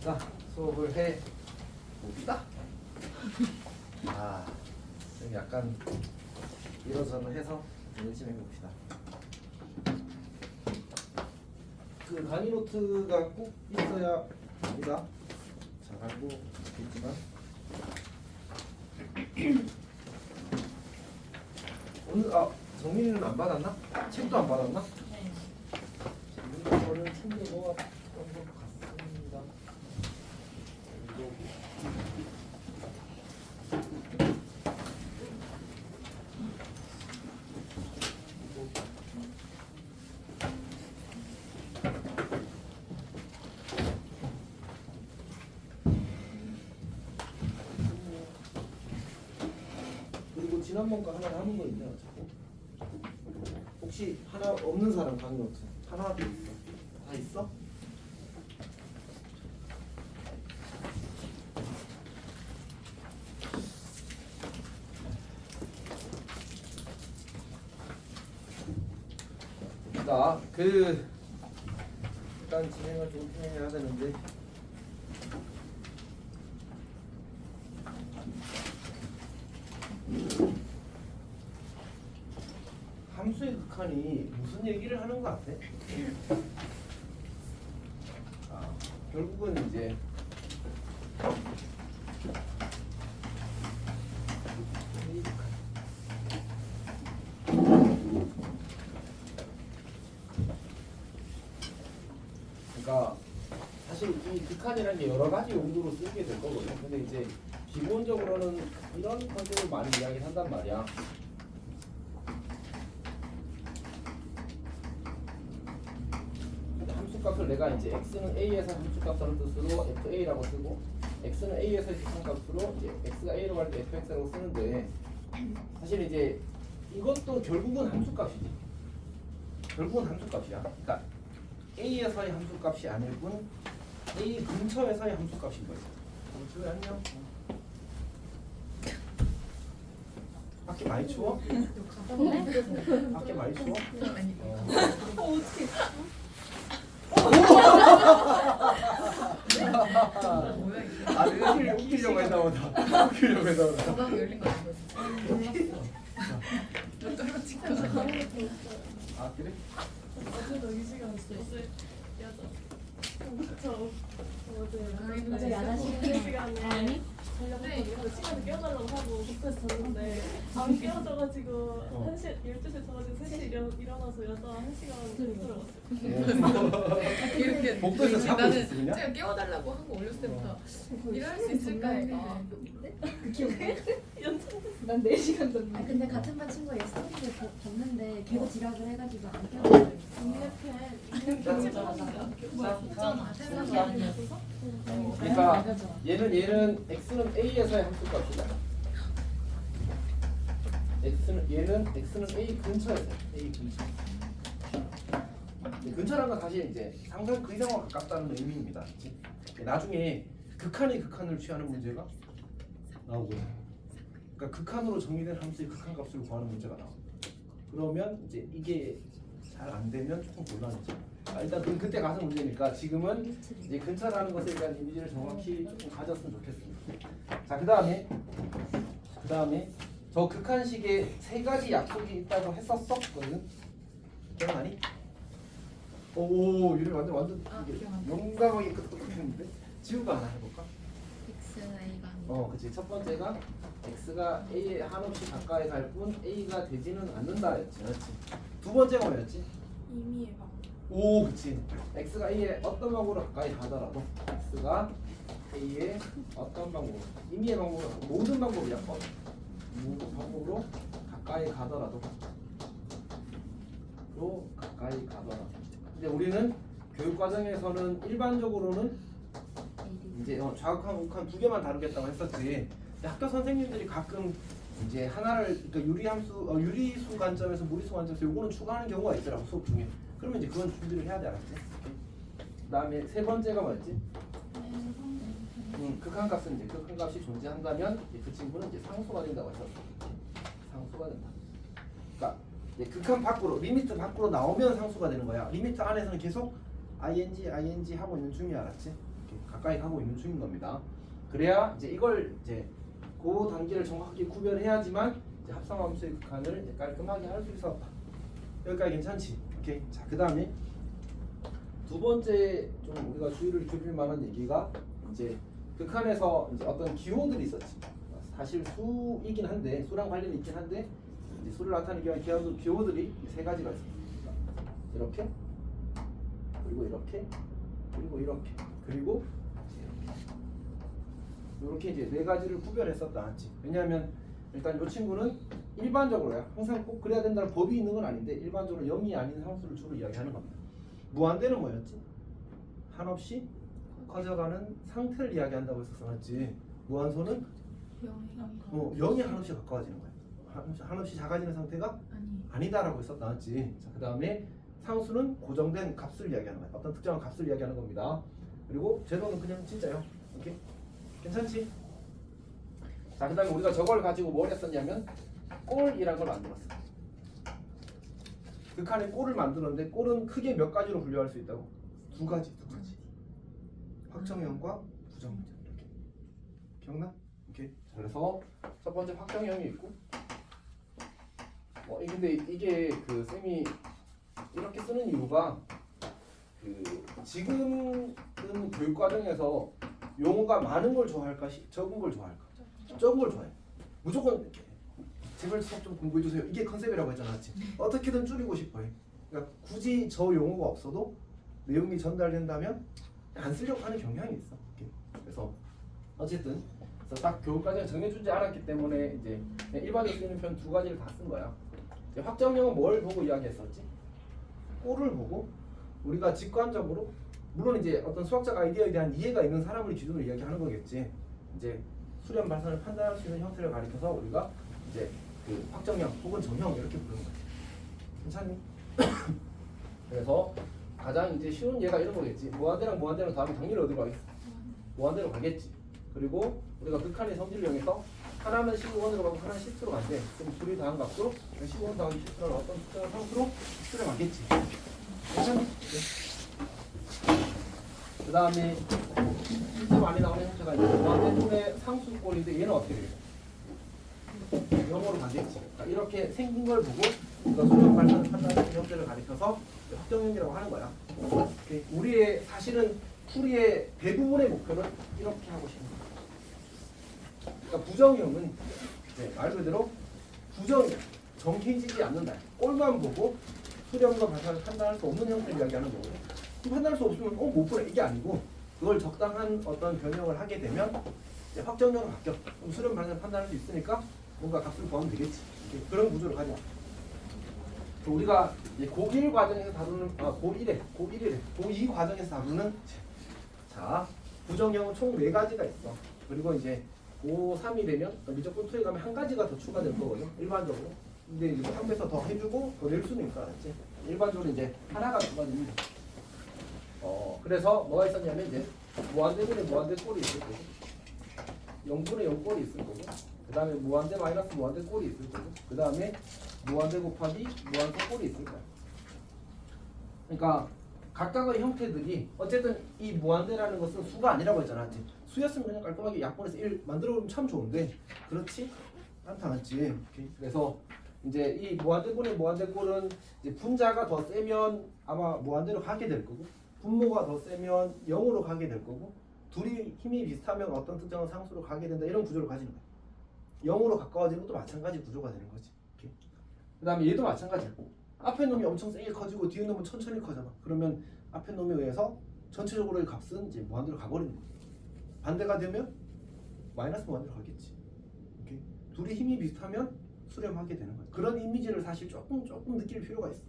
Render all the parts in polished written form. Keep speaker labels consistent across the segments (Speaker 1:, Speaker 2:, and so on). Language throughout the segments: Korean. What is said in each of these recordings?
Speaker 1: 자, 수업을 해 봅시다. 좀 약간 일어서는 해서 열심히 해봅시다. 그 강의 노트가 꼭 있어야 합니다. 잘 알고 있겠지만 오늘 정민이는 안 받았나? 책도 안 받았나?
Speaker 2: 네.
Speaker 1: 이런 거를 챙겨 놓았던 것 같습니다. 그리고 지난번 거 하나 남은 거 있네요. 자꾸. 혹시 하나 없는 사람 강의 노트 하나도 있어? 다 있어? 자, 일단 진행을 좀 해야 되는데 함수의 극한이 무슨 얘기를 하는 것 같아? 결국은 이제 그러니까 사실 이 극한이라는 게 여러 가지 용도로 쓰게 될 거거든요. 근데 이제 기본적으로는 이런 컨셉을 많이 이야기를 한단 말이야. 함수값을 내가 이제 x는 a에서 함수값이라는 뜻으로 fa라고 쓰고 x는 a에서의 극한값으로 이제 x가 a로 갈 때 fx라고 쓰는데 사실 이제 이것도 결국은 함수값이지. 결국은 함수값이야. 그러니까 a에서의 함수값이 아닐 뿐 a 근처에서의 함수값인 거지. 주에 안녕. 밖에 많이 추워? 밖에 많이 추워?
Speaker 2: 어떻게? 뭐야 이게?
Speaker 1: 웃기려고 했나 보다. 웃기려고 했나 보다.
Speaker 2: 가방 열린 거 아니야?
Speaker 1: 아 그래?
Speaker 3: 어제도 이 시간 있었어요. 저 어제
Speaker 2: 문제
Speaker 3: 야자시간 시간에
Speaker 2: 아니?
Speaker 3: 달려갔거든요. 시간을 깨워달라고 하고 복도에서 잤는데 안 깨워져가지고 12시에 자가지고 3시에 일어나서 여자 1시간 들어갔어요.
Speaker 2: 이렇게
Speaker 1: 복도에서 자고
Speaker 2: 나는
Speaker 1: 있었어, 그냥?
Speaker 2: 제가 깨워달라고 한 거 올렸을 때부터 일할 수 있을까 했는데
Speaker 3: 그 기억해?
Speaker 4: 난 4시간 잤는데.
Speaker 5: 근데 같은 반 친구가 예스터데이를 봤는데 걔도 지각을 해가지고 안 껴서
Speaker 1: 그러니까 얘는 x는 a에서의 함수값이다. 얘는 x는 a 근처에서 a 근처. 근처라는 건 사실 이제 상상 그 이상과 가깝다는 의미입니다. 그치? 나중에 극한이 극한을 취하는 문제가 나오고요. 그러니까 극한으로 정의된 함수의 극한값을 구하는 문제가 나와. 그러면 이제 이게 잘 안 되면 조금 곤란해져. 일단 그때 가서 문제니까 지금은 이제 근처라는 것에 대한 이미지를 정확히 조금 가졌으면 좋겠습니다. 자, 그다음에 저 극한식에 세 가지 약속이 있다고 했었거든. 기억나니? 오, 유리 완전 이게 용감하게 똑똑했는데 지우가 하나 해볼까?
Speaker 5: X가
Speaker 1: 그치. 첫 번째가 x가 a에 한없이 가까이 갈 뿐 a가 되지는 않는다였지, 그렇지? 두 번째가 뭐였지?
Speaker 3: 이미의 방.
Speaker 1: 오, 그치. x가 a에 어떤 방법으로 가까이 가더라도 x가 a에 어떤 방법으로 임의의 방법으로 모든 방법이야. 모든 방법으로 가까이 가더라도 근데 우리는 교육 과정에서는 일반적으로는 이제 좌극한 우극한 두 개만 다루겠다고 했었지. 학교 선생님들이 가끔 이제 하나를 그러니까 유리함수 유리수 관점에서 무리수 관점에서 요거는 추가하는 경우가 있더라고 수업 중에. 그러면 이제 그건 준비를 해야 돼, 알았지? 그다음에 세 번째가 뭐였지? 극한값은 이제 극한값이 존재한다면 이제 그 친구는 이제 상수가 된다고 했었어. 상수가 된다. 그러니까 이제 극한 밖으로 리미트 밖으로 나오면 상수가 되는 거야. 리미트 안에서는 계속 ing 하고 있는 중이야, 알았지? 이렇게 가까이 가고 있는 중인 겁니다. 그래야 이제 이걸 이제 그 단계를 정확하게 구별해야지만 이제 합성함수의 극한을 이제 깔끔하게 할 수 있었다. 여기까지 괜찮지? 오케이. 자, 그다음에 두 번째 좀 우리가 주의를 기울일 만한 얘기가 이제 극한에서 이제 어떤 기호들이 있었지. 사실 수이긴 한데 수랑 관련이 있긴 한데 이제 수를 나타내기 위한 기호들이 세 가지가 있습니다. 이렇게, 그리고 이렇게, 그리고 이렇게, 그리고 이렇게 이제 네 가지를 구별했었다 하지. 왜냐하면 일단 이 친구는 일반적으로야 항상 꼭 그래야 된다는 법이 있는 건 아닌데 일반적으로 0이 아닌 상수를 주로 이야기하는 겁니다. 무한대는 뭐였지? 한없이 커져가는 상태를 이야기한다고 했었어, 맞지? 무한소는 0이 한없이 가까워지는 거야. 한없이 작아지는 상태가 아니다라고 했었다, 맞지? 자, 그 다음에 상수는 고정된 값을 이야기하는 거야. 어떤 특정한 값을 이야기하는 겁니다. 그리고 제로는 그냥 진짜요. 오케이? 괜찮지? 자, 그 다음에 우리가 저걸 가지고 뭘 했었냐면 꼴이라는 걸 만들었어. 극한에 꼴을 만들었는데 꼴은 크게 몇 가지로 분류할 수 있다고? 두 가지. 확정형과 부정형. 이렇게. 기억나? 오케이. 자, 그래서 첫 번째 확정형이 있고 근데 이게 그 쌤이 이렇게 쓰는 이유가 그 지금은 교육 과정에서 용어가 많은 걸 좋아할까 적은 걸 좋아할까? 적은 걸 좋아해. 무조건 제발 수업 좀 공부해 주세요. 이게 컨셉이라고 했잖아, 맞지? 어떻게든 줄이고 싶어해. 그러니까 굳이 저 용어가 없어도 내용이 전달된다면 안 쓰려고 하는 경향이 있어. 이렇게. 그래서 어쨌든 그래서 딱 교육 과정에 정해주지 않았기 때문에 이제 일반적으로 쓰는 편 두 가지를 다 쓴 거야. 이제 확정형은 뭘 보고 이야기했었지? 꼴을 보고 우리가 직관적으로 물론 이제 어떤 수학적 아이디어에 대한 이해가 있는 사람을 기준으로 이야기하는 거겠지. 이제 수렴 발산을 판단할 수 있는 형태를 가리켜서 우리가 이제 그 확정형 혹은 정형 이렇게 부르는 거지. 괜찮니? 그래서 가장 이제 쉬운 예가 이런 거겠지. 무한대랑 무한대랑 다음에 당연히 어디로 가겠어? 무한대로 가겠지. 그리고 우리가 극한의 성질을 이용해서 하나는 15원으로 가고 하나는 10으로 간대. 그럼 둘이 다한 값으로 15원 더하기 10으로 어떤 특정한 상수로 수렴하겠지. 괜찮니? 그 다음에 실제 많이 나오는 형태가 이제 무한대분의 상수꼴인데 얘는 어떻게 되겠어? 영어로 가겠지. 그러니까 이렇게 생긴 걸 보고 우리가 수렴 발산을 판단하는 형태를 가리켜서 확정형이라고 하는 거야. 우리의 사실은 풀이의 대부분의 목표는 이렇게 하고 싶은 거야. 그러니까 부정형은 이제 말 그대로 부정형, 정해지지 않는다. 꼴만 보고 수렴과 발산을 판단할 수 없는 형태를 이야기하는 거고, 판단할 수 없으면 못 보내 이게 아니고 그걸 적당한 어떤 변형을 하게 되면 이제 확정형으로 바뀌어. 그럼 수렴 발산을 판단할 수 있으니까 뭔가 값을 구하면 되겠지. 그런 구조를 가져. 우리가 이제 고1 과정에서 다루는 고2 과정에서 다루는 자 부정형은 총 4가지가 있어. 그리고 이제 고3이 되면 미적분 2에 가면 한 가지가 더 추가될 거거든요. 일반적으로. 근데 이제 3에서 더 해주고 더 낼 수는 있어, 알았지? 일반적으로 이제 하나가 추가됩니다. 그래서 뭐가 있었냐면 이제 무한대분의 무한대 꼴이 있을 거고, 0분의 0 꼴이 있을 거고, 그 다음에 무한대 마이너스 무한대 꼴이 있을 거고, 그 다음에 무한대 곱하기 무한대 꼴이 있을 거야. 그러니까 각각의 형태들이 어쨌든 이 무한대라는 것은 수가 아니라고 했잖아. 수였으면 그냥 깔끔하게 약분해서 1 만들어 보면 참 좋은데 그렇지 않다, 맞지? 그래서 이제 이 무한대분의 무한대꼴은 이제 분자가 더 세면 아마 무한대로 가게 될 거고, 분모가 더 세면 0으로 가게 될 거고, 둘이 힘이 비슷하면 어떤 특정한 상수로 가게 된다, 이런 구조를 가지는 거야. 0으로 가까워지는 것도 마찬가지 구조가 되는 거지. 그 다음에 얘도 마찬가지야. 앞에 놈이 엄청 세게 커지고 뒤에 놈은 천천히 커잖아. 그러면 앞에 놈에 의해서 전체적으로의 값은 이제 무한대로 가버리는 거야. 반대가 되면 마이너스 무한대로 가겠지. 오케이? 둘이 힘이 비슷하면 수렴하게 되는 거야. 그런 이미지를 사실 조금 느낄 필요가 있어.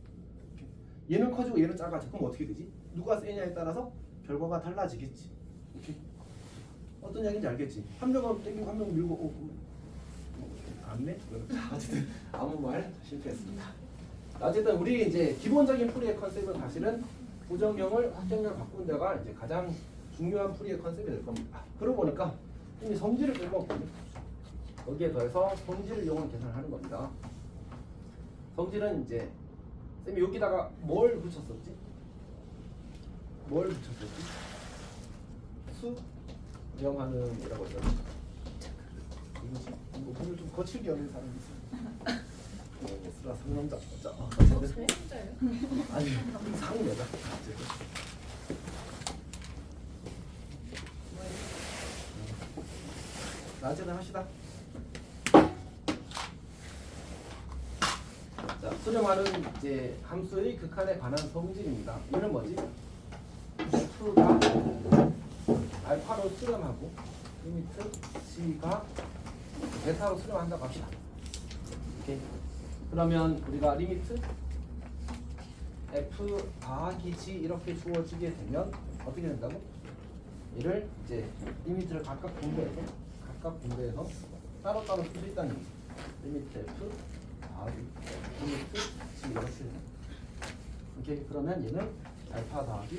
Speaker 1: 오케이? 얘는 커지고 얘는 작아져. 그럼 어떻게 되지? 누가 세냐에 따라서 결과가 달라지겠지. 오케이? 어떤 이야기인지 알겠지? 한 명은 땡기고 한 명은 밀고 안네? 어쨌든 아무 말 실패했습니다. 어쨌든 우리 이제 기본적인 풀이의 컨셉은 사실은 부정형을 확정형을 바꾼 데가 이제 가장 중요한 풀이의 컨셉이 될 겁니다. 그러고 보니까 이미 성질을 빼먹거든요. 거기에 더해서 성질을 이용한 계산을 하는 겁니다. 성질은 이제 쌤이 여기다가 뭘 붙였었지? 수렴하는이라고 했죠. 누구지? 뭐 물을 좀 거칠게 하는 사람이 있어요. 쓰라 상남자. 자,
Speaker 2: 진짜예요?
Speaker 1: 아니 상여자. 낮에는 하시다. 자, 수렴하는 이제 함수의 극한에 관한 성질입니다. 이는 뭐지? f가 알파로 수렴하고 리미트 c가 베타로 수렴한다고 합시다. 오케이. 그러면 우리가 리미트 f 더하기 g 이렇게 주어지게 되면 어떻게 된다고? 얘를 이제 리미트를 각각 분배해서 따로따로 쓸 수 있다는 얘기죠. 리미트 f 더하기 리미트 g 이렇게 됩니다. 오케이. 그러면 얘는 알파 더하기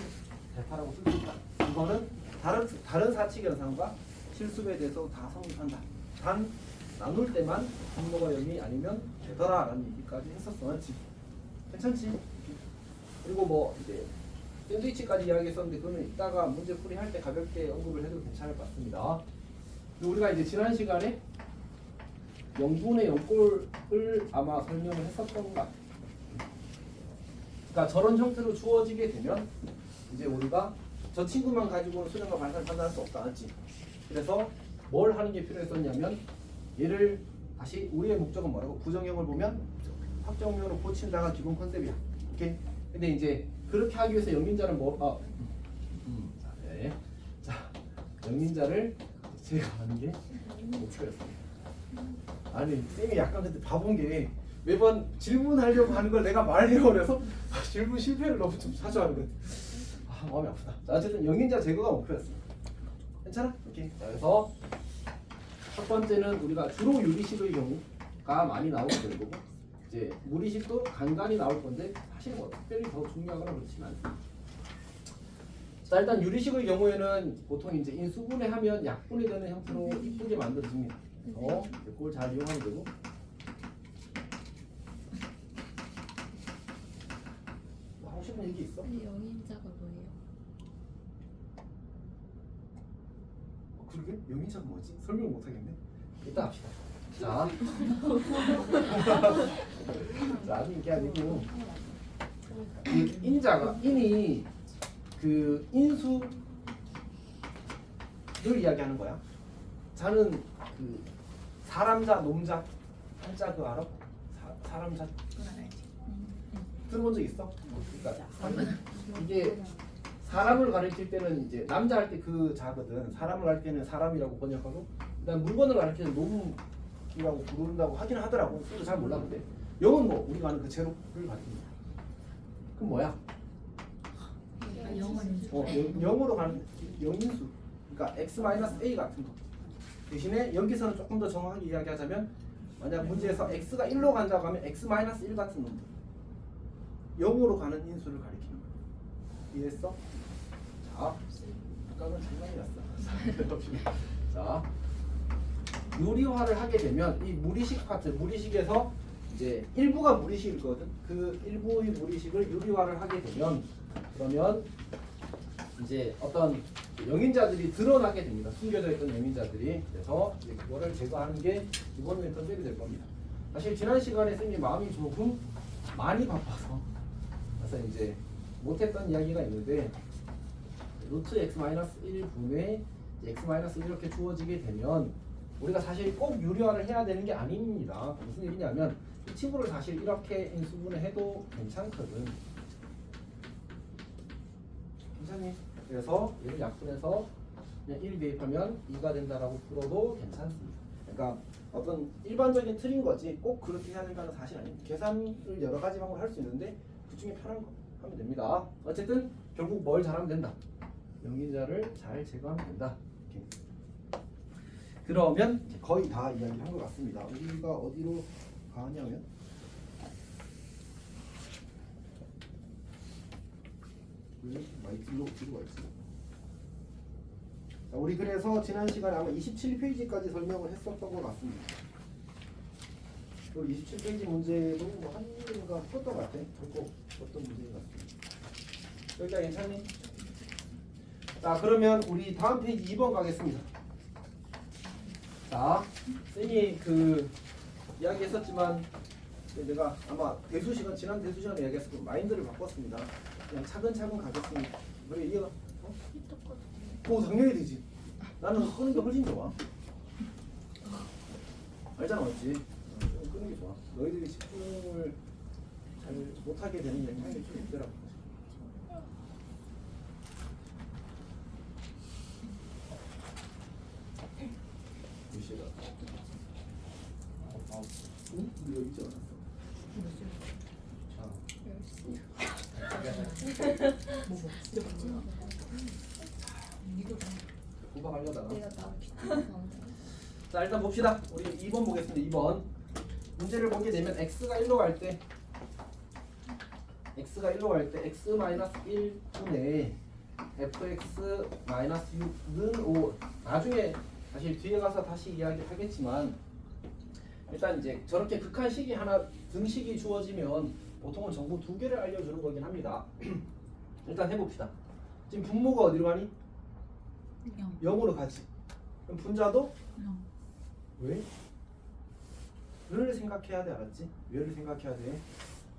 Speaker 1: 베타라고 쓸 수 있다. 이거는 다른 사칙 현상과 실수에 대해서 다 성립한다. 단 나눌 때만 분모가 0이 아니면 되더라 라는 얘기까지 했었어. 맞지? 괜찮지? 그리고 뭐 이제 샌드위치까지 이야기했었는데 그거는 이따가 문제 풀이할 때 가볍게 언급을 해도 괜찮을 것 같습니다. 우리가 이제 지난 시간에 0분의 0꼴을 아마 설명을 했었던 것 같아요. 그러니까 저런 형태로 주어지게 되면 이제 우리가 저 친구만 가지고는 수능과 발사를 판단할 수 없다. 맞지? 그래서 뭘 하는 게 필요했었냐면 얘를 다시 우리의 목적은 뭐라고? 부정형을 보면 확정형으로 고친다가 기본 컨셉이야. 오케이? 근데 이제 그렇게 하기 위해서 영민자는 뭐 네. 자, 영민자를 제가 하는 게 목표였습니다. 아니 쌤이 약간 근데 바본 게 매번 질문하려고 하는 걸 내가 말해버려서 질문 실패를 너무 좀 자주 하는 것 같아. 마음이 아프다. 자, 어쨌든 영민자 제거가 목표였어. 괜찮아? 오케이. 자, 그래서 첫 번째는 우리가 주로 유리식의 경우가 많이 나오게 되는 거고, 이제 무리식도 간간히 나올 건데 사실 뭐 특별히 더 중요하거나 그렇지는 않습니다. 자, 일단 유리식의 경우에는 보통 이제 인수분해하면 약분이 되는 형태로 이쁘게 만들어집니다. 그래서 그걸 잘 이용하면 되고. 뭐 하고 싶은 얘기 있어?
Speaker 5: 근데 영인자가 뭐예요?
Speaker 1: 그러게? 영인자가 뭐지? 설명 못하겠네. 이따 합시다. 자, 자, 아니 이게 아니고 그 인자가 인이 그 인수를 이야기하는 거야. 자는 그 사람자, 놈자, 한자 그거 알아? 사람자 들어본 적 있어? 그러니까 이게 사람을 가리킬 때는 이제 남자 할 때 그 자거든. 사람을 할 때는 사람이라고 번역하고, 그다음 물건을 가리키는 놈이라고 부른다고 하긴 하더라고. 저도 잘 몰라 근데. 영은 뭐 우리가 아는 그 제로를 가리킵니다. 그럼 뭐야? 영으로 가는 영인수. 그러니까 x-a 같은 거. 대신에 여기서는 조금 더 정확하게 이야기하자면, 만약 문제에서 x가 1로 간다고 하면 x-1 같은 놈들. 0으로 가는 인수를 가리키는 거야. 이해했어? 자, 아까는 장난이었어. 자, 유리화를 하게 되면 이 무리식 파트, 무리식에서 이제 일부가 무리식이거든. 그 일부의 무리식을 유리화를 하게 되면, 그러면 이제 어떤 영인자들이 드러나게 됩니다. 숨겨져 있던 영인자들이. 그래서 이제 그거를 제거하는 게 이번 멘트 컨셉이 될 겁니다. 사실 지난 시간에 선생님 마음이 조금 많이 바빠서 그래서 이제 못했던 이야기가 있는데, 루트 x-1분의 x-1 이렇게 주어지게 되면 우리가 사실 꼭 유리화를 해야 되는 게 아닙니다. 무슨 얘기냐면 이 친구를 사실 이렇게 인수분해 해도 괜찮거든. 괜찮니? 그래서 얘를 약분해서 그냥 1 대입하면 2가 된다라고 풀어도 괜찮습니다. 그러니까 어떤 일반적인 틀인 거지 꼭 그렇게 해야 된다는 사실 아닙니다. 계산을 여러 가지 방법을 할 수 있는데 그 중에 편한 거 하면 됩니다. 어쨌든 결국 뭘 잘하면 된다. 영인자를 잘 제거하면 된다. 이렇게. 그러면 거의 다 이야기를 한 것 같습니다. 우리가 어디로 가냐면 뒤로 가 있어. 자, 우리 그래서 지난 시간에 아마 27페이지까지 설명을 했었던 것 같습니다. 그리고 27페이지 문제도 뭐 한 문제인가 풀었던 것 같아. 그리고 어떤 문제인 것 같습니다. 여기가 괜찮니? 자 그러면 우리 다음 페이지 2번 가겠습니다. 자 쌤이 그 이야기했었지만 내가 아마 대수 시간 지난 대수 시간에 이야기했을 때 마인드를 바꿨습니다. 그냥 차근차근 가겠습니다. 왜 이해가? 어? 오 당연히 되지. 나는 끄는 게 훨씬 좋아. 알잖아 맞지? 좀 끄는 게 좋아. 너희들이 집중을 잘 못하게 되는 영향이 좀 있더라고. 몇 시가? 응? 우리 여기 있지 않았어? 호박하려다가
Speaker 5: 내가 나 귀찮아서
Speaker 1: 자 일단 봅시다. 우리 2번 보겠습니다. 2번 문제를 보게 되면 x가 1로 갈 때 x-1분의 fx-6는 5 나중에 사실 뒤에 가서 다시 이야기를 하겠지만 일단 이제 저렇게 극한식이 하나 등식이 주어지면 보통은 전부 두 개를 알려주는 거긴 합니다. 일단 해봅시다. 지금 분모가 어디로 가니? 0으로 가지. 그럼 분자도? 왜? 를 생각해야 돼. 알았지? 왜를 생각해야 돼.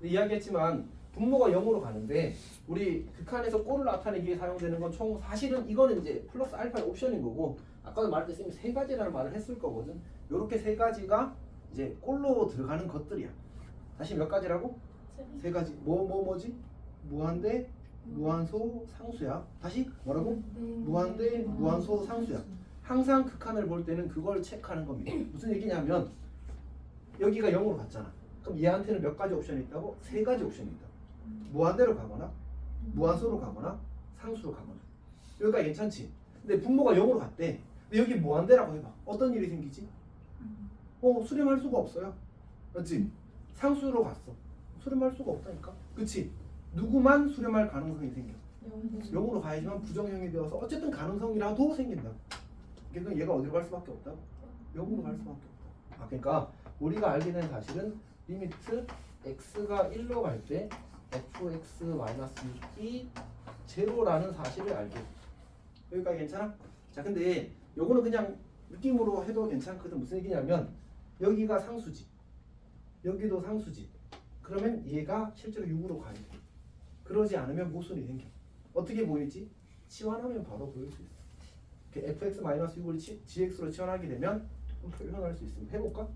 Speaker 1: 이야기했지만 분모가 0으로 가는데 우리 극한에서 꼴을 나타내기 위해 사용되는 건 총 사실은 이거는 이제 플러스 알파의 옵션인 거고 아까도 말했듯이 세 가지라는 말을 했을 거거든. 요렇게 세 가지가 이제 꼴로 들어가는 것들이야. 다시 몇 가지라고? 세 가지. 뭐지? 무한대, 무한소, 상수야. 다시 뭐라고? 무한대, 무한소, 상수야. 항상 극한을 볼 때는 그걸 체크하는 겁니다. 무슨 얘기냐면 여기가 0으로 갔잖아. 그럼 얘한테는 몇 가지 옵션이 있다고? 세 가지 옵션이 있다. 무한대로 가거나 무한소로 가거나 상수로 가거나. 여기가 괜찮지? 근데 분모가 0으로 갔대. 근데 여기 무한대라고 해봐. 어떤 일이 생기지? 수렴할 수가 없어요. 맞지? 상수로 갔어. 수렴할 수가 없다니까. 그치? 누구만 수렴할 가능성이 생겨. 0으로 가야지만 부정형이 되어서 어쨌든 가능성이라도 생긴다고. 그러니까 얘가 어디로 갈 수밖에 없다고? 0으로 갈 수밖에 없다. 그러니까 우리가 알게 된 사실은 리미트 x가 1로 갈 때 fx-6이 제로라는 사실을 알게 돼. 여기까지 괜찮아? 자 근데 요거는 그냥 느낌으로 해도 괜찮거든. 무슨 얘기냐면 여기가 상수지. 여기도 상수지. 그러면 얘가 실제로 6으로 가야 돼. 그러지 않으면 모순이 생겨. 어떻게 보이지? 치환하면 바로 보일 수 있어. fx-6을 gx로 치환하게 되면 표현할 수 있습니다. 해볼까?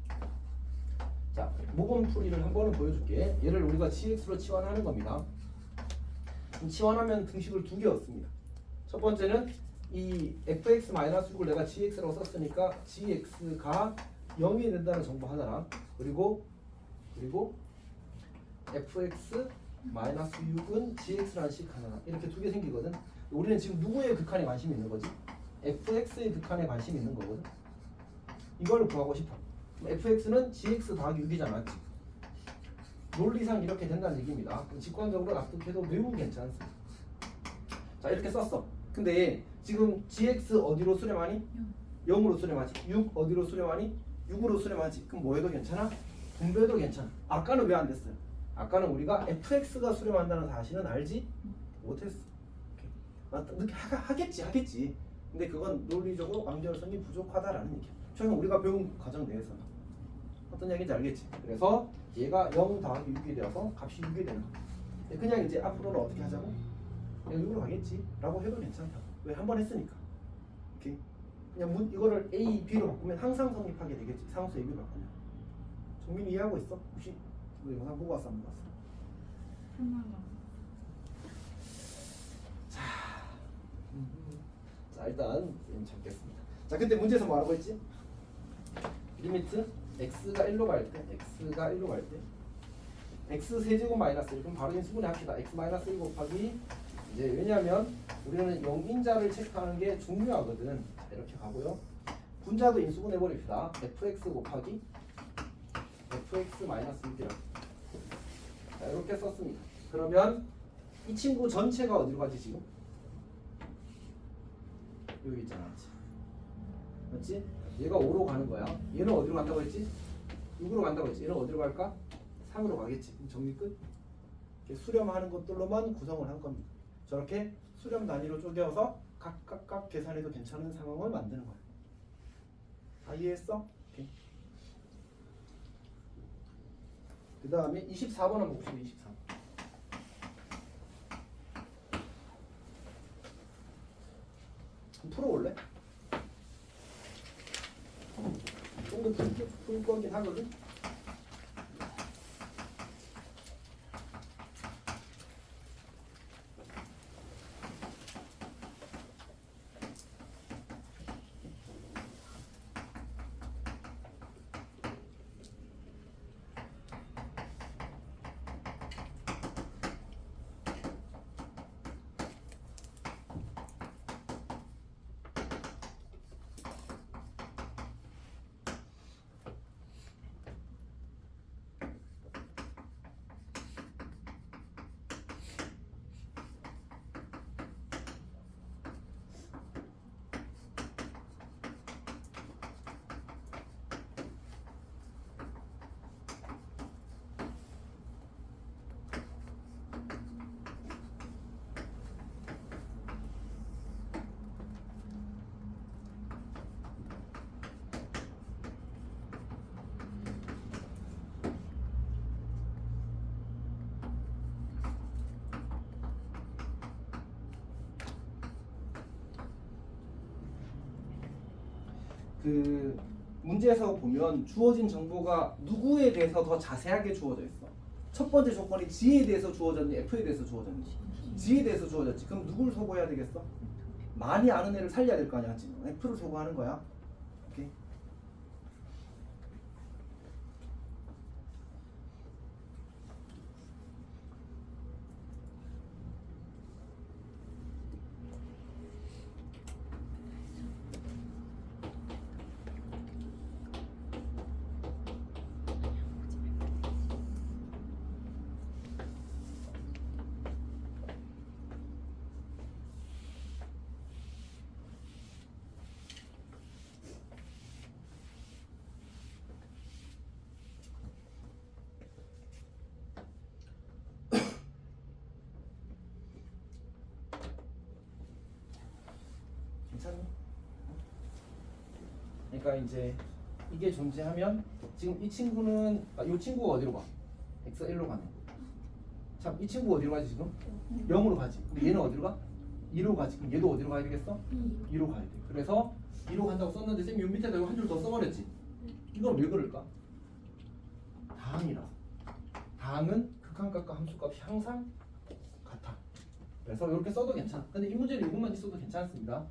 Speaker 1: 자, 모범 풀이를 한 번은 보여줄게. 얘를 우리가 gx로 치환하는 겁니다. 치환하면 등식을 두 개 얻습니다. 첫 번째는 이 fx-6을 내가 gx라고 썼으니까 gx가 0이 된다는 정보 하나랑 그리고 fx-6은 gx라는 식 하나 이렇게 두 개 생기거든. 우리는 지금 누구의 극한에 관심이 있는 거지? fx의 극한에 관심이 있는 거거든. 이걸 구하고 싶어. fx는 gx 더하기 6이잖아. 논리상 이렇게 된다는 얘기입니다. 직관적으로 납득해도 매우 괜찮습니다. 자 이렇게 썼어. 근데 지금 gx 어디로 수렴하니? 0으로 수렴하지. 6 어디로 수렴하니? 6으로 수렴하지. 그럼 뭐 해도 괜찮아? 분배도 괜찮아. 아까는 왜 안 됐어요? 아까는 우리가 fx가 수렴한다는 사실은 알지 못했어. 이렇게 하겠지. 근데 그건 논리적으로 완전성이 부족하다라는 얘기야. 최근 우리가 배운 과정 내에서 어떤 얘기인지 알겠지? 그래서 얘가 0 더하기 6이 되어서 값이 6이 되는 거야. 그냥 이제 앞으로는 어떻게 하자고? 그냥 6으로 가겠지 라고 해도 괜찮다. 왜? 한 번 했으니까. 오케이? 그냥 이거를 A, B로 바꾸면 항상 성립하게 되겠지. 상수 A, B 바꾸면. 정민이 이해하고 있어? 혹시 우리 영상 보고 왔어? 안 보고 왔어? 자 일단 잡겠습니다. 자 근데 문제에서 뭐라고 했지? 리미트 x가 1로 갈 때 x 세제곱 마이너스 1 그럼 바로 인수분해 합시다. x 마이너스 1 곱하기 이제 왜냐하면 우리는 영인자를 체크하는 게 중요하거든. 자, 이렇게 가고요. 분자도 인수분해 버립시다. fx 곱하기 fx 마이너스 6이라고. 자 이렇게 썼습니다. 그러면 이 친구 전체가 어디로 가지 지금? 여기 있잖아. 맞지? 얘가 5로 가는 거야. 얘는 어디로 간다고 했지? 6으로 간다고 했지. 얘는 어디로 갈까? 3으로 가겠지. 그럼 정리 끝. 이렇게 수렴하는 것들로만 구성을 한 겁니다. 저렇게 수렴 단위로 쪼개서 각각 계산해도 괜찮은 상황을 만드는 거야. 다 이해했어? 오케이. 그 다음에 24번 한번 봅시다. 24번. 풀어올래? 좀더 풀 거긴 하거든. 그 문제에서 보면 주어진 정보가 누구에 대해서 더 자세하게 주어져 있어. 첫 번째 조건이 G에 대해서 주어졌니? F에 대해서 주어졌니? G에 대해서 주어졌지. 그럼 누굴 소거해야 되겠어? 많이 아는 애를 살려야 될 거 아니야. 지금 F를 소거하는 거야. 오케이. 괜찮니? 그러니까 이제 이게 존재하면 지금 이 친구는 이 친구가 어디로 가? X가 1로 가네. 참, 이 친구 어디로 가지 지금? 0으로 가지. 근데 얘는 어디로 가? 2로 가지. 그럼 얘도 어디로 가야 되겠어? 2로 가야 돼. 그래서 2로 간다고 썼는데 쌤이 요 밑에다 한 줄 더 써버렸지. 이건 왜 그럴까? 다항이라. 다항은 극한값과 함수값이 항상 같아. 그래서 이렇게 써도 괜찮아. 근데 이 문제는 이것만 있어도 괜찮습니다.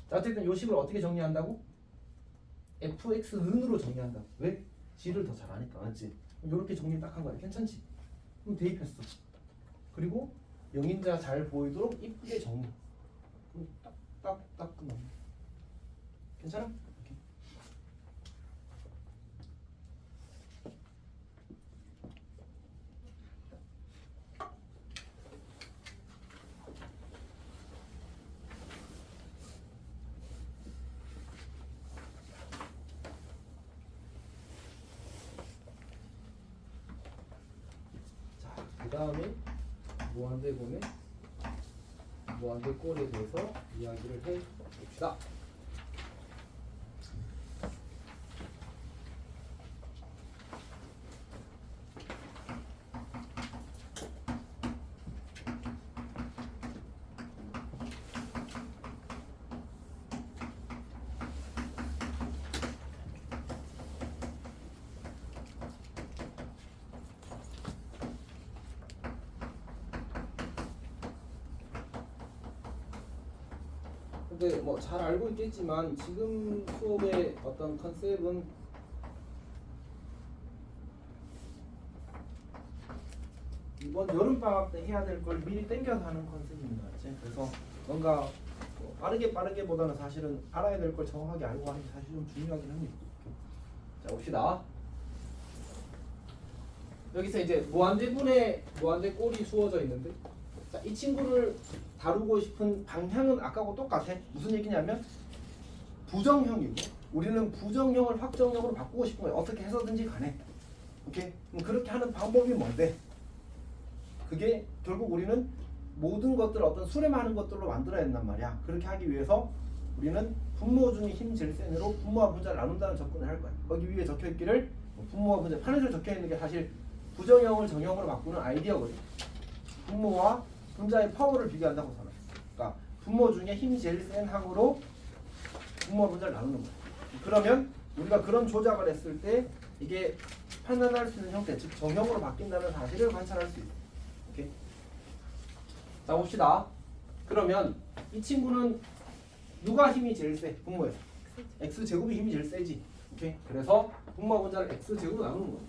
Speaker 1: 자, 어쨌든 이 식을 어떻게 정리한다고? fx는으로 정리한다. 왜? g를 더 잘 아니까. 맞지? 이렇게 정리 딱 한 거야. 괜찮지? 그럼 대입했어. 그리고 영인자 잘 보이도록 이쁘게 정리. 그럼 딱 끝나. 괜찮아? 오케이. 그 다음에 무한대분의 무한대꼴에 대해서 이야기를 해 봅시다. 근데 뭐 잘 알고 있겠지만 지금 수업의 어떤 컨셉은 이번 여름방학 때 해야 될 걸 미리 땡겨서 하는 컨셉인 것 같지? 그래서 뭔가 뭐 빠르게보다는 사실은 알아야 될 걸 정확하게 알고 하는 게 사실 좀 중요하긴 합니다. 자, 봅시다. 여기서 이제 무한대분의 무한대꼴이 주어져 있는데, 자, 이 친구를 다루고 싶은 방향은 아까하고 똑같아. 무슨 얘기냐면 부정형이고, 우리는 부정형을 확정형으로 바꾸고 싶은 거야. 어떻게 해서든지 간에. 오케이? 그럼 그렇게 하는 방법이 뭔데? 그게 결국 우리는 모든 것들을 어떤 수렴하는 것들로 만들어야 된단 말이야. 그렇게 하기 위해서 우리는 분모 중에 힘 제일 센 애로 분모와 분자를 나눈다는 접근을 할 거야. 거기 위에 적혀 있기를 분모와 분자 판에서 적혀 있는 게 사실 부정형을 정형으로 바꾸는 아이디어거든. 분모와 분자의 파워를 비교한다고 설명. 그러니까 분모 중에 힘이 제일 센 항으로 분모와 분자를 나누는 거야. 그러면 우리가 그런 조작을 했을 때 이게 판단할 수 있는 형태, 즉 정형으로 바뀐다는 사실을 관찰할 수 있어. 오케이? 자 봅시다. 그러면 이 친구는 누가 힘이 제일 세? 분모에서 x제곱이 힘이 제일 세지. 오케이? 그래서 분모와 분자를 x제곱으로 나누는 거야.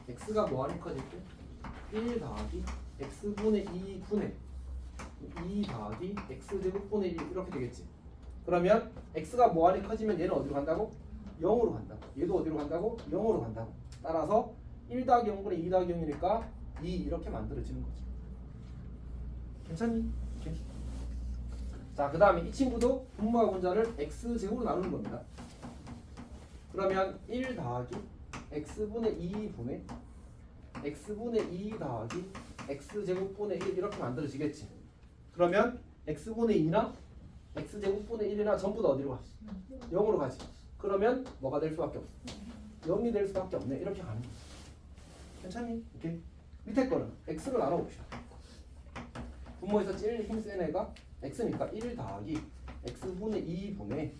Speaker 1: x가 뭐하니 커질 때? 1 더하기 x분의 2분의 2 더하기 x제곱분의 1 이렇게 되겠지. 그러면 x가 뭐하니 커지면 얘는 어디로 간다고? 0으로 간다고. 얘도 어디로 간다고? 0으로 간다고. 따라서 1 더하기 0분의 2 더하기 0이니까 2 이렇게 만들어지는 거지. 괜찮니? 오케이. 자, 그 다음에 이 친구도 분모와 분자를 x제곱으로 나누는 겁니다. 그러면 1 더하기 x분의 2분의 x분의 2 더하기 x제곱분의 1 이렇게 만들어지겠지. 그러면 x분의 2나 x제곱분의 1이나 전부 다 어디로 가? 0으로 가지. 그러면 뭐가 될 수밖에 없어? 0이 될 수밖에 없네. 이렇게 가는 거야. 괜찮니? 오케이. 밑에 거는 x로 나눠봅시다. 분모에서 제일 힘센 애가 x니까 1 더하기 x분의 2분의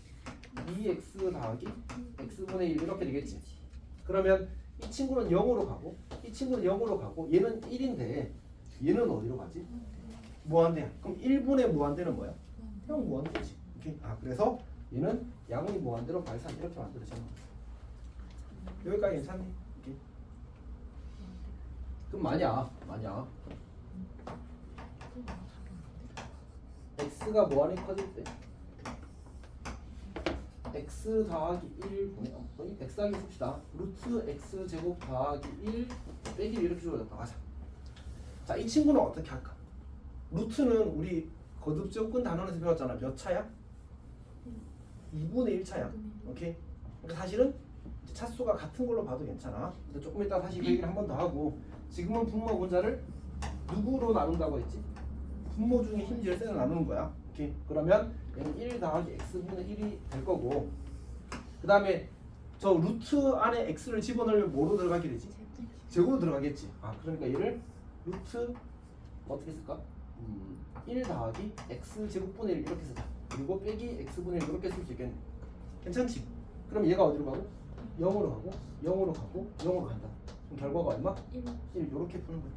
Speaker 1: 2x 더하기 x분의 1 이렇게 되겠지. 그러면 이 친구는 0으로 가고 이 친구는 0으로 가고 얘는 1인데 얘는 어디로 가지? 무한대야. 그럼 1분의 무한대는 뭐야? 형 무한대지. 오케이. 아 그래서 얘는 양의 무한대로 발산 이렇게 만들어지는 거야. 여기까지 괜찮니? 오케이. 그럼 만약 x가 뭐하니 커질 때 x 더하기 1 분의 x 하기 씁시다. 루트 x 제곱 더하기 1 빼기 이렇게 주어졌다. 가자. 자, 이 친구는 어떻게 할까? 루트는 우리 거듭적분 단원에서 배웠잖아. 몇 차야? 2분의 1 차야. 오케이. 그러니까 사실은 차수가 같은 걸로 봐도 괜찮아. 근데 조금 이따 다시 그 얘기를 한 번 더 하고 지금은 분모 분자를 누구로 나눈다고 했지? 분모 중에 힘 제일 센을 나누는 거야. 오케이. 그러면 얘는 1 더하기 x분의 1이 될 거고 그 다음에 저 루트 안에 x를 집어넣으면 뭐로 들어가게 되지? 제곱으로 들어가겠지. 아 그러니까 얘를 루트 어떻게 쓸까? 1 더하기 x제곱분의 1 이렇게 쓰자. 그리고 빼기 x분의 1 이렇게 쓸 수 있겠네. 괜찮지? 그럼 얘가 어디로 가고? 0으로 가고 0으로 가고 0으로 간다. 그럼 결과가 얼마? 1 이렇게 푸는 거야.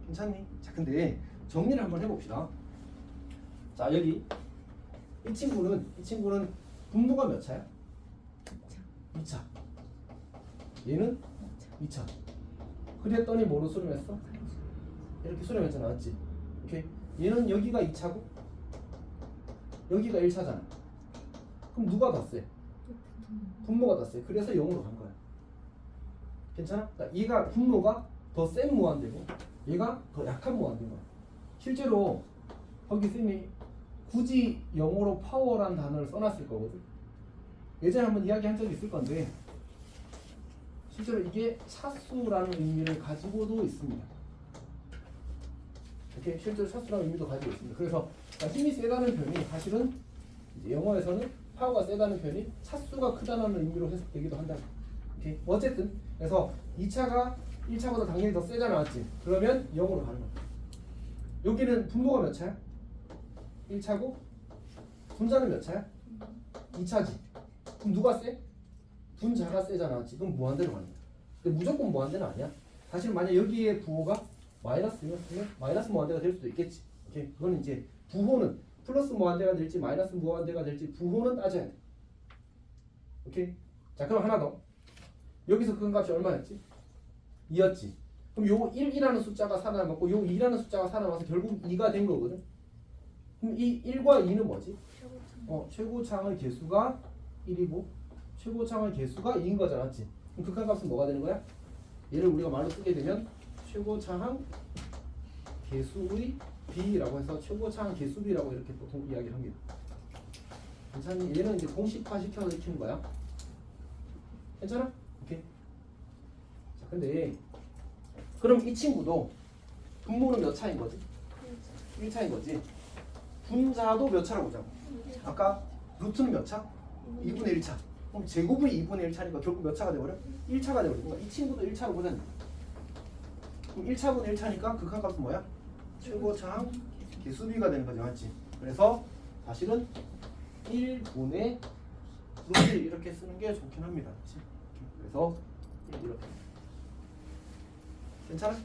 Speaker 1: 괜찮니? 자 근데 정리를 한번 해봅시다. 자 여기 이 친구는 분모가 몇 차야? 2차. 얘는 2차. 그랬더니 뭐로 수렴했어? 이렇게 수렴했잖아. 맞지? 오케이. 얘는 여기가 2차고 여기가 1차잖아. 그럼 누가 더 세? 분모가 더 세. 그래서 0으로 간 거야. 괜찮아? 그러니까 얘가 분모가 더 센 무한대고 얘가 더 약한 무한대인 거야. 실제로 거기 쌤이 굳이 0으로 파워란 단어를 써놨을 거거든. 예전에 한번 이야기한 적이 있을 건데 실제로 이게 차수라는 의미를 가지고도 있습니다. 이렇게 실제로 차수라는 의미도 가지고 있습니다. 그래서 힘이 세다는 표현이 사실은 이제 영어에서는 파워가 세다는 표현이 차수가 크다는 의미로 해석되기도 한다. 오케이. 어쨌든 그래서 2차가 1차보다 당연히 더 세잖아. 맞지? 그러면 0으로 가는 거야. 여기는 분모가 몇 차야? 1차고 분자는 몇 차야? 2차지. 그럼 누가 세? 분자가 세잖아. 지금 무한대로 가는 거야. 근데 무조건 무한대는 아니야. 사실 만약 여기에 부호가 마이너스였으면 마이너스 무한대가 될 수도 있겠지. 오케이. 그건 이제 부호는 플러스 무한대가 될지 마이너스 무한대가 될지 부호는 따져야 돼. 오케이. 자 그럼 하나 더. 여기서 그 값이 얼마였지? 2였지. 그럼 요 1이라는 숫자가 살아남았고 요 2라는 숫자가 살아남아서 결국 2가 된 거거든. 그럼 이 1과 2는 뭐지? 최고차의 개수가 1이고 최고차의 개수가 2인 거잖아. 맞지? 그럼 극한값은 뭐가 되는 거야? 얘를 우리가 말로 쓰게 되면 최고차항 개수의 B라고 해서 최고차항 개수 B라고 이렇게 보통 이야기를 합니다. 괜찮니? 얘는 이제 공식화 시켜서 익히는 거야. 괜찮아? 오케이. 자, 근데 그럼 이 친구도 분모는 몇 차인 거지? 1차인 거지. 분자도 몇 차라고 보자고. 아까 루트는 몇 차? 2분의 1차. 그럼 제곱은 2분의 1차니까 결국 몇 차가 돼버려? 1차가 돼버려. 그러니까 이 친구도 1차로 보자. 그럼 1차분의 1차니까 극한값은 뭐야? 최고차항 개수비가 되는 거지, 맞지? 그래서 사실은 1분의 루트 이렇게 쓰는 게 좋긴 합니다. 그치? 그래서 이렇게. 괜찮아?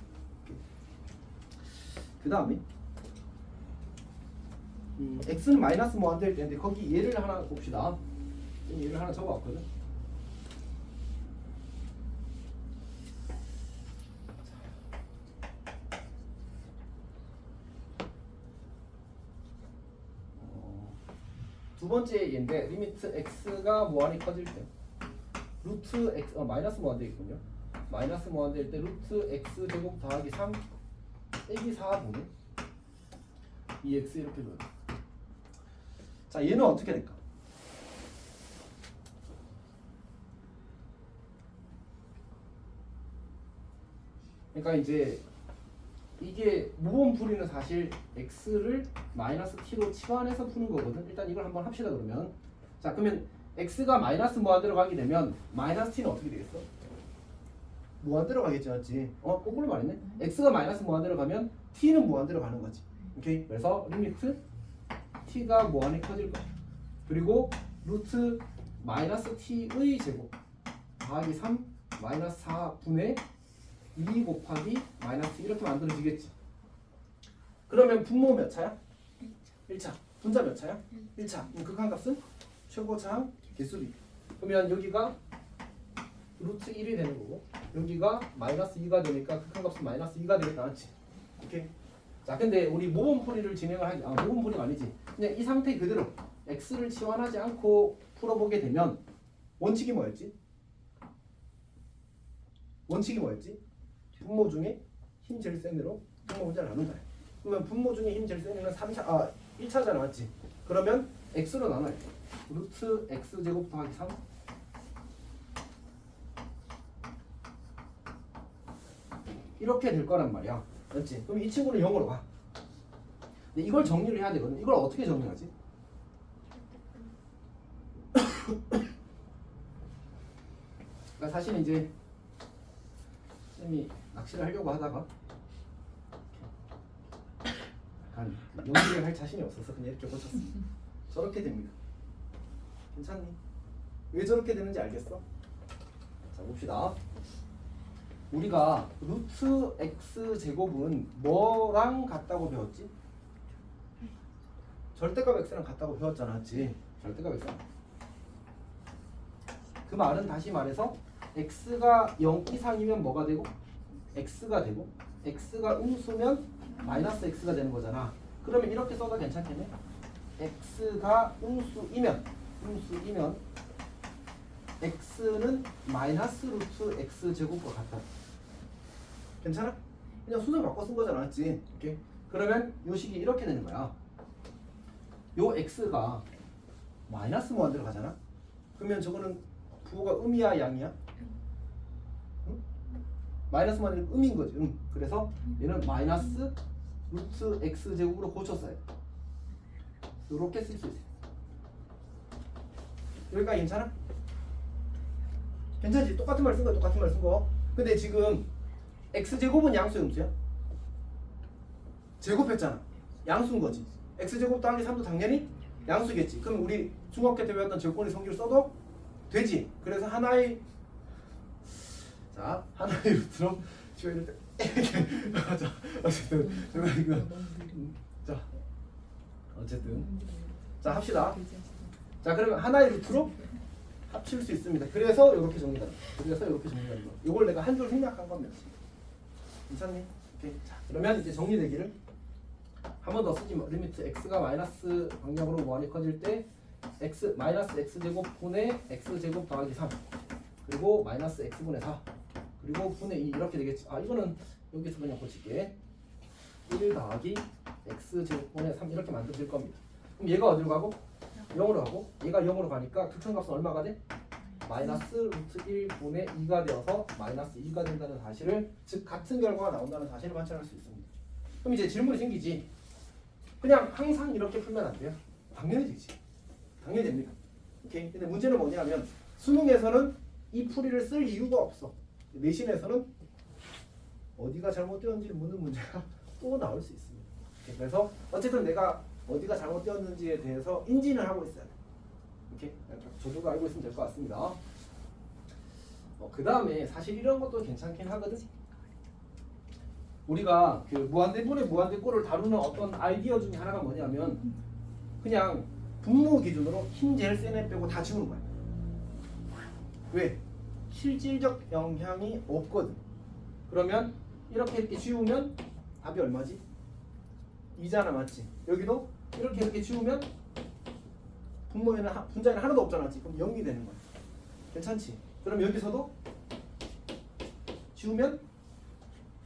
Speaker 1: 그 다음에 x는 마이너스 뭐 안 될 텐데 거기 얘를 하나 봅시다. 얘를 하나 적어왔거든. 두 번째 얘인데 리미트 x가 무한히 커질 때 루트 x 마이너스 무한 되겠군요. 마이너스 무한 될 때 루트 x 제곱 더하기 3 빼기 4분의 2x 이렇게 줘요. 자, 얘는 어떻게 될까? 그러니까 이제 이게 무분풀이는 사실 x를 마이너스 t로 치환해서 푸는 거거든. 일단 이걸 한번 합시다. 그러면 자, 그러면 x가 마이너스 무한대로 가게 되면 마이너스 t는 어떻게 되겠어? 무한대로 가겠지, 맞지? 거꾸로 말했네. x가 마이너스 무한대로 가면 t는 무한대로 가는 거지. 오케이? 그래서 리미트 t가 무한히 커질 거야. 그리고 루트 마이너스 t의 제곱 더하기 3 마이너스 4분의 2 곱하기 마이너스 이렇게 만들어지겠지. 그러면 분모 몇 차야? 1차. 분자 몇 차야? 1차. 그럼 극한값은 최고차항 개수비. 그러면 여기가 루트 1이 되는 거고 여기가 마이너스 2가 되니까 극한값은 마이너스 2가 되겠다. 맞지? 오케이. 자, 근데 우리 모분풀이를 진행을 하기 모분풀이가 아니지. 그냥 이 상태 그대로 x를 치환하지 않고 풀어보게 되면 원칙이 뭐였지? 원칙이 뭐였지? 분모 중에 힘 제일 센 애로 분모 문제를 나눈다. 그러면 분모 중에 힘 제일 센 애는 1차잖아, 맞지? 그러면 x로 나눠야 돼. 루트 x 제곱 더하기 3 이렇게 될 거란 말이야, 맞지? 그럼 이 친구는 0으로 가. 근데 이걸 정리를 해야 되거든. 이걸 어떻게 정리하지? 그러니까 사실 이제 쌤이 낚시를 하려고 하다가 약간 연기를 할 자신이 없어서 그냥 이렇게 고쳤어. 저렇게 됩니다. 괜찮니? 왜 저렇게 되는지 알겠어? 자, 봅시다. 우리가 루트 x 제곱은 뭐랑 같다고 배웠지? 절대값 x랑 같다고 배웠잖아, 맞지? 절대값 x랑. 그 말은 다시 말해서 x가 0 이상이면 뭐가 되고? x가 되고 x가 음수면 마이너스 x가 되는 거잖아. 그러면 이렇게 써도 괜찮겠네? x가 음수이면 x는 마이너스 루트 x 제곱과 같다. 괜찮아? 그냥 순서 바꿔 쓴 거잖아, 맞지? 오케이. 그러면 요 식이 이렇게 되는 거야. 요 x가 마이너스 무한대로 가잖아. 그러면 저거는 부호가 음이야, 양이야? 응? 마이너스 무한대로 음인 거지. 그래서 얘는 마이너스 루트 x 제곱으로 고쳤어요. 요렇게 쓸 수 있어. 여기까지 괜찮아? 괜찮지? 똑같은 말 쓴 거야, 똑같은 말 쓴 거. 근데 지금 x 제곱은 양수야, 음수야? 제곱했잖아. 양수인 거지. x 제곱 더하기 3도 당연히 양수겠지. 그럼 우리 중학교 때 배웠던 제곱권의 성질을 써도 되지. 그래서 하나의 루트로 지워 이럴 때 자, 어쨌든 제가 이거 자, 어쨌든 자, 합시다. 자, 그러면 하나의 루트로 합칠 수 있습니다. 그래서 이렇게 정리가 돼. 이걸 내가 한 줄 생략한 겁니다. 괜찮니? 오케이. 자, 그러면 이제 정리되기를 한 번 더 쓰지 마. 리미트 x가 마이너스 방향으로 무한히 커질 때 x 마이너스 x 제곱 분의 x 제곱 더하기 3 그리고 마이너스 x 분의 4 그리고 분의 2 이렇게 되겠지. 이거는 여기서 그냥 고칠게. 1 더하기 x 제곱 분의 3 이렇게 만들어질 겁니다. 그럼 얘가 어디로 가고? 0으로 가고 얘가 0으로 가니까 극한값은 얼마가 돼? 마이너스 루트 1분의 2가 되어서 마이너스 2가 된다는 사실을, 즉 같은 결과가 나온다는 사실을 관찰할 수 있습니다. 그럼 이제 질문이 생기지. 그냥 항상 이렇게 풀면 안 돼요. 당연히 되지. 당연히 됩니다. 오케이. 근데 문제는 뭐냐면 수능에서는 이 풀이를 쓸 이유가 없어. 내신에서는 어디가 잘못되었는지 묻는 문제가 또 나올 수 있습니다. 오케이. 그래서 어쨌든 내가 어디가 잘못되었는지에 대해서 인지는 하고 있어야 돼. 오케이. 저도 알고 있으면 될 것 같습니다. 그 다음에 사실 이런 것도 괜찮긴 하거든. 우리가 그 무한대분의 무한대꼴을 다루는 어떤 아이디어 중에 하나가 뭐냐면 그냥 분모 기준으로 힘 제일 센 애 빼고 다 지우는 거야. 왜? 실질적 영향이 없거든. 그러면 이렇게 지우면 답이 얼마지? 2잖아, 맞지? 여기도 이렇게 지우면 분자에는 하나도 없잖아, 그럼 0이 되는 거야. 괜찮지? 그럼 여기서도 지우면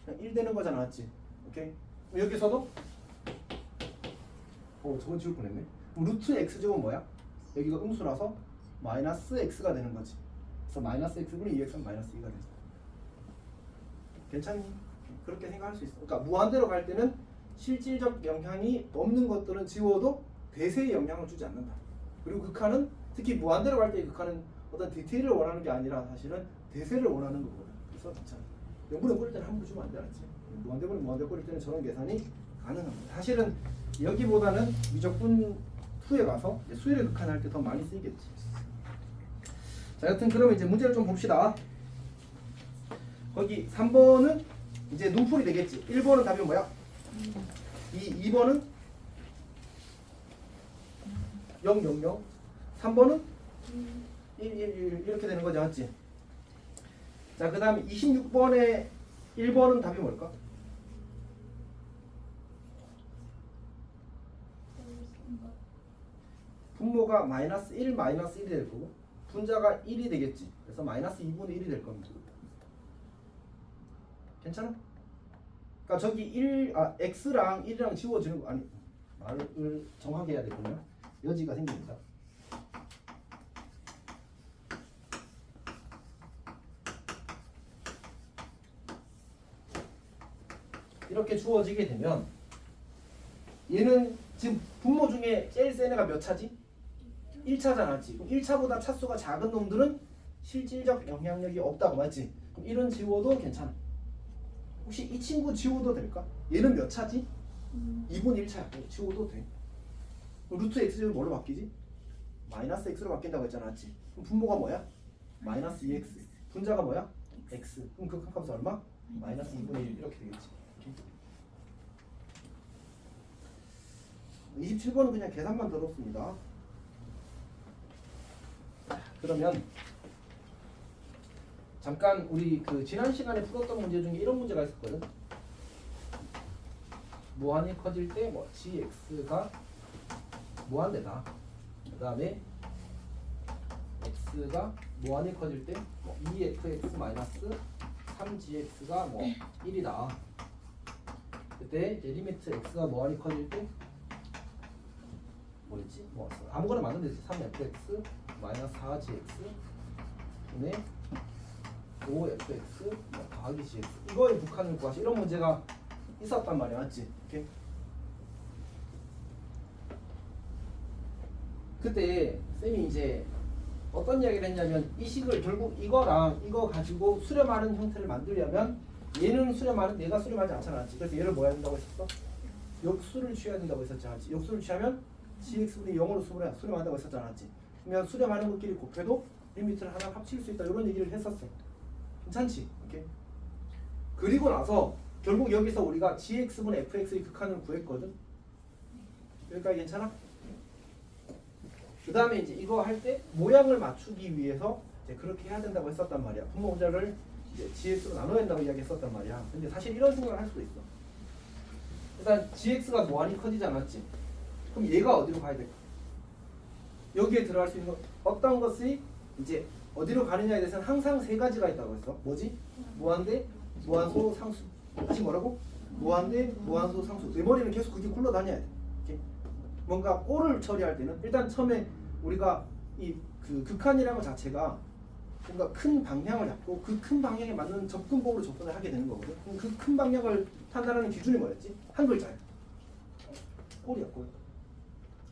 Speaker 1: 그냥 1 되는 거잖아, 맞지? 오케이? 여기서도 저건 지울 뻔했네. 루트 x제곱은 뭐야? 여기가 음수라서 마이너스 x가 되는 거지. 그래서 마이너스 x분의 2x는 마이너스 2가 되죠. 괜찮니? 그렇게 생각할 수 있어. 그러니까 무한대로 갈 때는 실질적 영향이 없는 것들은 지워도 대세에 영향을 주지 않는다. 그리고 극한은 특히 무한대로 갈 때 극한은 어떤 디테일을 원하는 게 아니라 사실은 대세를 원하는 거거든. 그래서 괜찮아. 0분의 꼴일 때는 함부로 주면 안 돼, 알았지? 무한대분의 무한대 꼴일 때는 저런 계산이 가능합니다. 사실은 여기보다는 미적분 2에 가서 수열의 극한할 때 더 많이 쓰이겠지. 자, 여튼 그러면 이제 문제를 좀 봅시다. 거기 3번은 이제 눈풀이 되겠지. 1번은 답이 뭐야? 2번은 0, 0, 0. 3번은 1, 1, 1 이렇게 되는 거지, 맞지? 자, 그 다음에 26번에 1번은 답이 뭘까? 분모가 마이너스 1, 마이너스 1이 될 거고 분자가 1이 되겠지. 그래서 마이너스 2분의 1이 될 겁니다. 괜찮아? 그러니까 저기 x랑 1이랑 지워지는 거 아니 말을 정확히 해야 되군요. 여지가 생깁니다. 이렇게 주어지게 되면 얘는 지금 분모 중에 제일 센 애가 몇 차지? 1차잖아, 맞지? 그럼 1차보다 차수가 작은 놈들은 실질적 영향력이 없다고, 맞지? 그럼 1은 지워도 괜찮아. 혹시 이 친구 지워도 될까? 얘는 몇 차지? 2분의 1차야. 지워도 돼. 그럼 루트 x제곱이 뭘로 바뀌지? 마이너스 x로 바뀐다고 했잖아, 맞지? 그럼 분모가 뭐야? 마이너스 2x. 분자가 뭐야? x. 그럼 극한값은 얼마? 마이너스 2분의 1 이렇게 되겠지. 27번은 그냥 계산만 들었습니다. 그러면 잠깐 우리 그 지난 시간에 풀었던 문제 중에 이런 문제가 있었거든. 무한이 커질 때 뭐 gx가 무한대다. 그 다음에 x가 무한이 커질 때 뭐 2fx 마이너스 3gx가 뭐 1이다. 그때 이제 리미트 x가 무한이 커질 때 뭐였지? 뭐 아무거나 맞는 데서 3fx 마이너스 4gx 분의 5fx 뭐 더하기 gx 이거의 북한을 구하시 이런 문제가 있었단 말이야, 맞지? 오케이? 그때 쌤이 이제 어떤 이야기를 했냐면 이 식을 결국 이거랑 이거 가지고 수렴하는 형태를 만들려면 얘는 수렴하는 얘가 수렴하지 않잖아, 맞지? 그래서 얘를 뭐 해야 된다고 했었어? 역수를 취해야 된다고 했었지, 맞지? 역수를 취하면 gx분이 0으로 수렴한다고 했었잖아, 맞지? 그러면 수렴하는 것끼리 곱해도 리미트를 하나 합칠 수 있다 이런 얘기를 했었어. 괜찮지? 오케이? 그리고 나서 결국 여기서 우리가 gx분의 fx의 극한을 구했거든. 여기까지 괜찮아? 그 다음에 이제 이거 할 때 모양을 맞추기 위해서 이제 그렇게 해야 된다고 했었단 말이야. 분모 분자를 이제 gx로 나눠야 된다고 이야기했었단 말이야. 근데 사실 이런 생각을 할 수도 있어. 일단 gx가 무한히 커지지 않았지? 그럼 얘가 어디로 가야 될까? 여기에 들어갈 수 있는 어떤 것이 이제 어디로 가느냐에 대해서는 항상 세 가지가 있다고 했어. 뭐지? 무한대, 무한소, 상수. 다시 뭐라고? 무한대, 무한소, 상수. 내 머리는 계속 그게 굴러다녀야 돼. 이렇게. 뭔가 꼴을 처리할 때는 일단 처음에 우리가 이 그 극한이라는 것 자체가 뭔가 큰 방향을 잡고 그 큰 방향에 맞는 접근법으로 접근을 하게 되는 거거든. 그 큰 방향을 판단하는 기준이 뭐였지? 한 글자야. 꼴이야 꼴.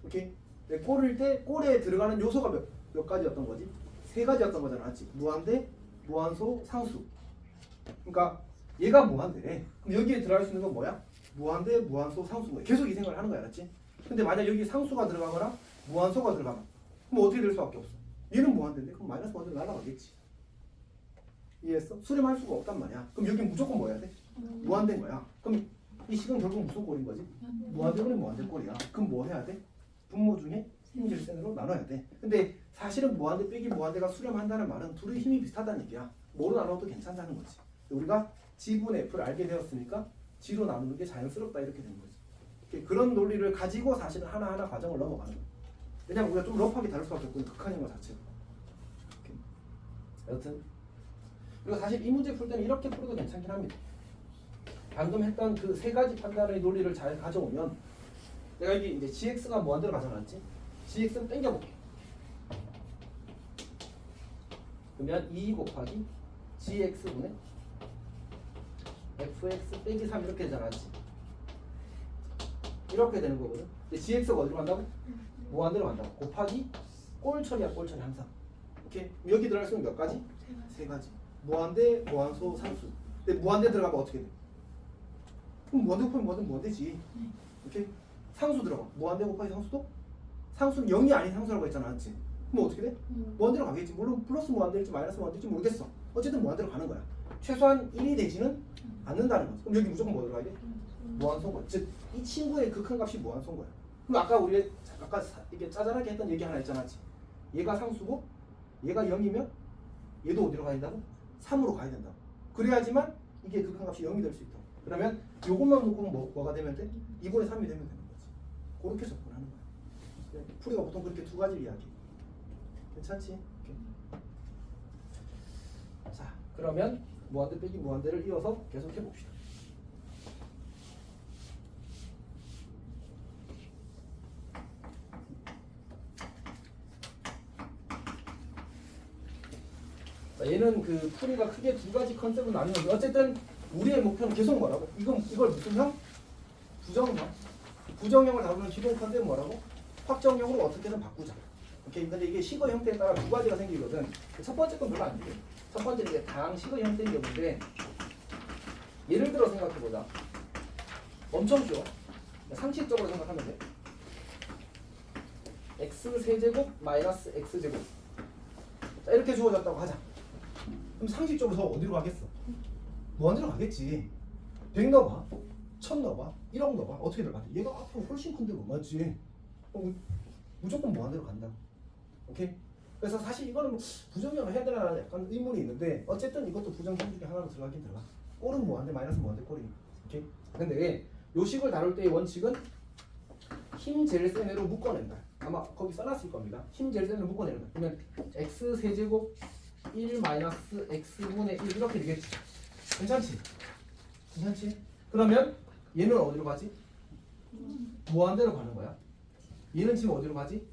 Speaker 1: 오케이. 네, 꼴일 때 꼴에 들어가는 요소가 몇 가지였던 거지? 세 가지였던 거잖아, 맞지? 무한대, 무한소, 상수. 그러니까 얘가 무한대래. 그럼 여기에 들어갈 수 있는 건 뭐야? 무한대, 무한소, 상수인 거야. 계속 이 생각을 하는 거야, 알았지? 근데 만약 여기 상수가 들어가거나 무한소가 들어가면 그럼 어떻게 될 수밖에 없어? 얘는 무한대인데 그럼 마이너스 무한대 날아가겠지. 이해했어? 수렴할 수가 없단 말이야. 그럼 여기 무조건 뭐 해야 돼? 무한대인 거야. 그럼 이 식은 결국 무슨 꼴인 거지? 무한대분의 무한대 꼴이야. 그럼 뭐 해야 돼? 분모 중에 힘질센으로 나눠야 돼. 근데 사실은 무한대 빼기 무한대가 수렴한다는 말은 둘의 힘이 비슷하다는 얘기야. 뭐로 나눠도 괜찮다는 거지. 우리가 G분의 F를 알게 되었으니까 G로 나누는 게 자연스럽다 이렇게 된 거지. 그런 논리를 가지고 사실은 하나하나 과정을 넘어가는 거야. 왜냐면 우리가 좀 러프하게 다룰 수밖에 없고 극한인 것 자체가. 여튼 그리고 사실 이 문제 풀 때는 이렇게 풀어도 괜찮긴 합니다. 방금 했던 그 세 가지 판단의 논리를 잘 가져오면 내가 여기 이제 gx가 무한대로 가져놨지? gx는 땡겨볼게. 그러면 2 곱하기 gx분의 fx 빼기 3 이렇게 되잖아, 맞지? 이렇게 되는 거거든. 근데 gx가 어디로 간다고? 무한대로 간다고. 곱하기 꼴 처리야, 꼴 처리 항상. 오케이? 여기 들어갈 수 있는 몇 가지? 세 가지. 무한대, 무한소, 상수. 근데 무한대 들어가면 어떻게 돼? 그럼 무한대 곱하기 무한대 무한대지. 오케이? 상수 들어가. 무한대 곱하기 상수도? 상수는 0이 아닌 상수라고 했잖아, 맞지? 그럼 어떻게 돼? 무한대로 가겠지. 물론 플러스 무한대일지 마이너스 무한대일지 모르겠어. 어쨌든 무한대로 가는 거야. 최소한 1이 되지는 않는다는 거지. 그럼 여기 무조건 뭐 들어가야 돼? 무한소인 거야. 즉, 이 친구의 극한값이 무한소인 거야. 그럼 아까 우리 이게 짜잘하게 했던 얘기 하나 있잖아, 맞지? 얘가 상수고 얘가 0이면 얘도 어디로 가야 된다고? 3으로 가야 된다고. 그래야지만 이게 극한값이 0이 될 수 있다. 그러면 요것만 놓고 뭐가 되면 돼? 2분의 3이 되면 되는 거지. 그렇게 접근하는 거야. 풀이가 보통 그렇게 두 가지를 이야기해. 괜찮지? 오케이. 자, 그러면 무한대 빼기 무한대를 이어서 계속 해봅시다. 자, 얘는 그 풀이가 크게 두 가지 컨셉으로 나뉘는데 어쨌든 우리의 목표는 계속 뭐라고? 이걸 무슨 형? 부정형. 부정형을 다루는 기본 컨셉은 뭐라고? 확정형으로 어떻게든 바꾸자. 오케이. 근데 이게 식어 형태에 따라 두 가지가 생기거든. 첫 번째 건 별로 안 돼. 첫 번째는 이게 당 식어 형태인 경우인데 예를 들어 생각해보자. 엄청 쉬워. 상식적으로 생각하면 돼. x세제곱 마이너스 x제곱. 자, 이렇게 주어졌다고 하자. 그럼 상식적으로 저 어디로 가겠어? 무한대로 가겠지. 100 넣어봐. 1000 넣어봐. 1억 넣어봐. 어떻게 들어가? 얘가 앞으로 훨씬 큰데 뭐 맞지? 무조건 무한대로 간다. 오케이? 그래서 사실 이거는 뭐 부정형을 해야 되나 약간 의문이 있는데 어쨌든 이것도 부정형 중에 하나로 들어가긴 들어가. 꼴은 무한대 마이너스 무한대 꼴이니까. 오케이? 근데 요 식을 다룰 때의 원칙은 힘 제일 센 애로 묶어낸다. 아마 거기 써놨을 겁니다. 힘 제일 센 애로 묶어내는 거야. 그러면 x 세제곱 1 마이너스 x분의 1 이렇게 되겠지. 괜찮지? 괜찮지? 그러면 얘는 어디로 가지? 무한대로 가는 거야. 얘는 지금 어디로 가지?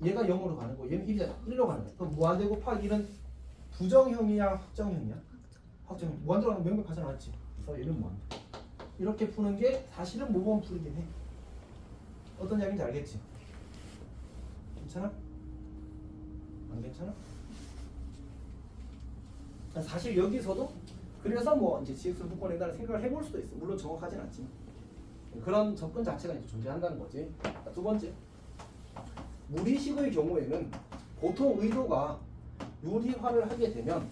Speaker 1: 얘가 0으로 가는 거. 얘는 1로 가는 거야. 그럼 무한대 곱하기 1은 부정형이야, 확정형이야? 확정형. 무한대로 가는 거 명백하잖아, 맞지? 그래서 얘는 무한대. 이렇게 푸는 게 사실은 모범 풀이긴 해. 어떤 이야기인지 알겠지? 괜찮아? 안 괜찮아? 사실 여기서도 그래서 뭐 이제 GX를 묶어낸다는 생각을 해볼 수도 있어. 물론 정확하진 않지만 그런 접근 자체가 이제 존재한다는 거지. 자, 두 번째, 무리식의 경우에는 보통 의도가 유리화를 하게 되면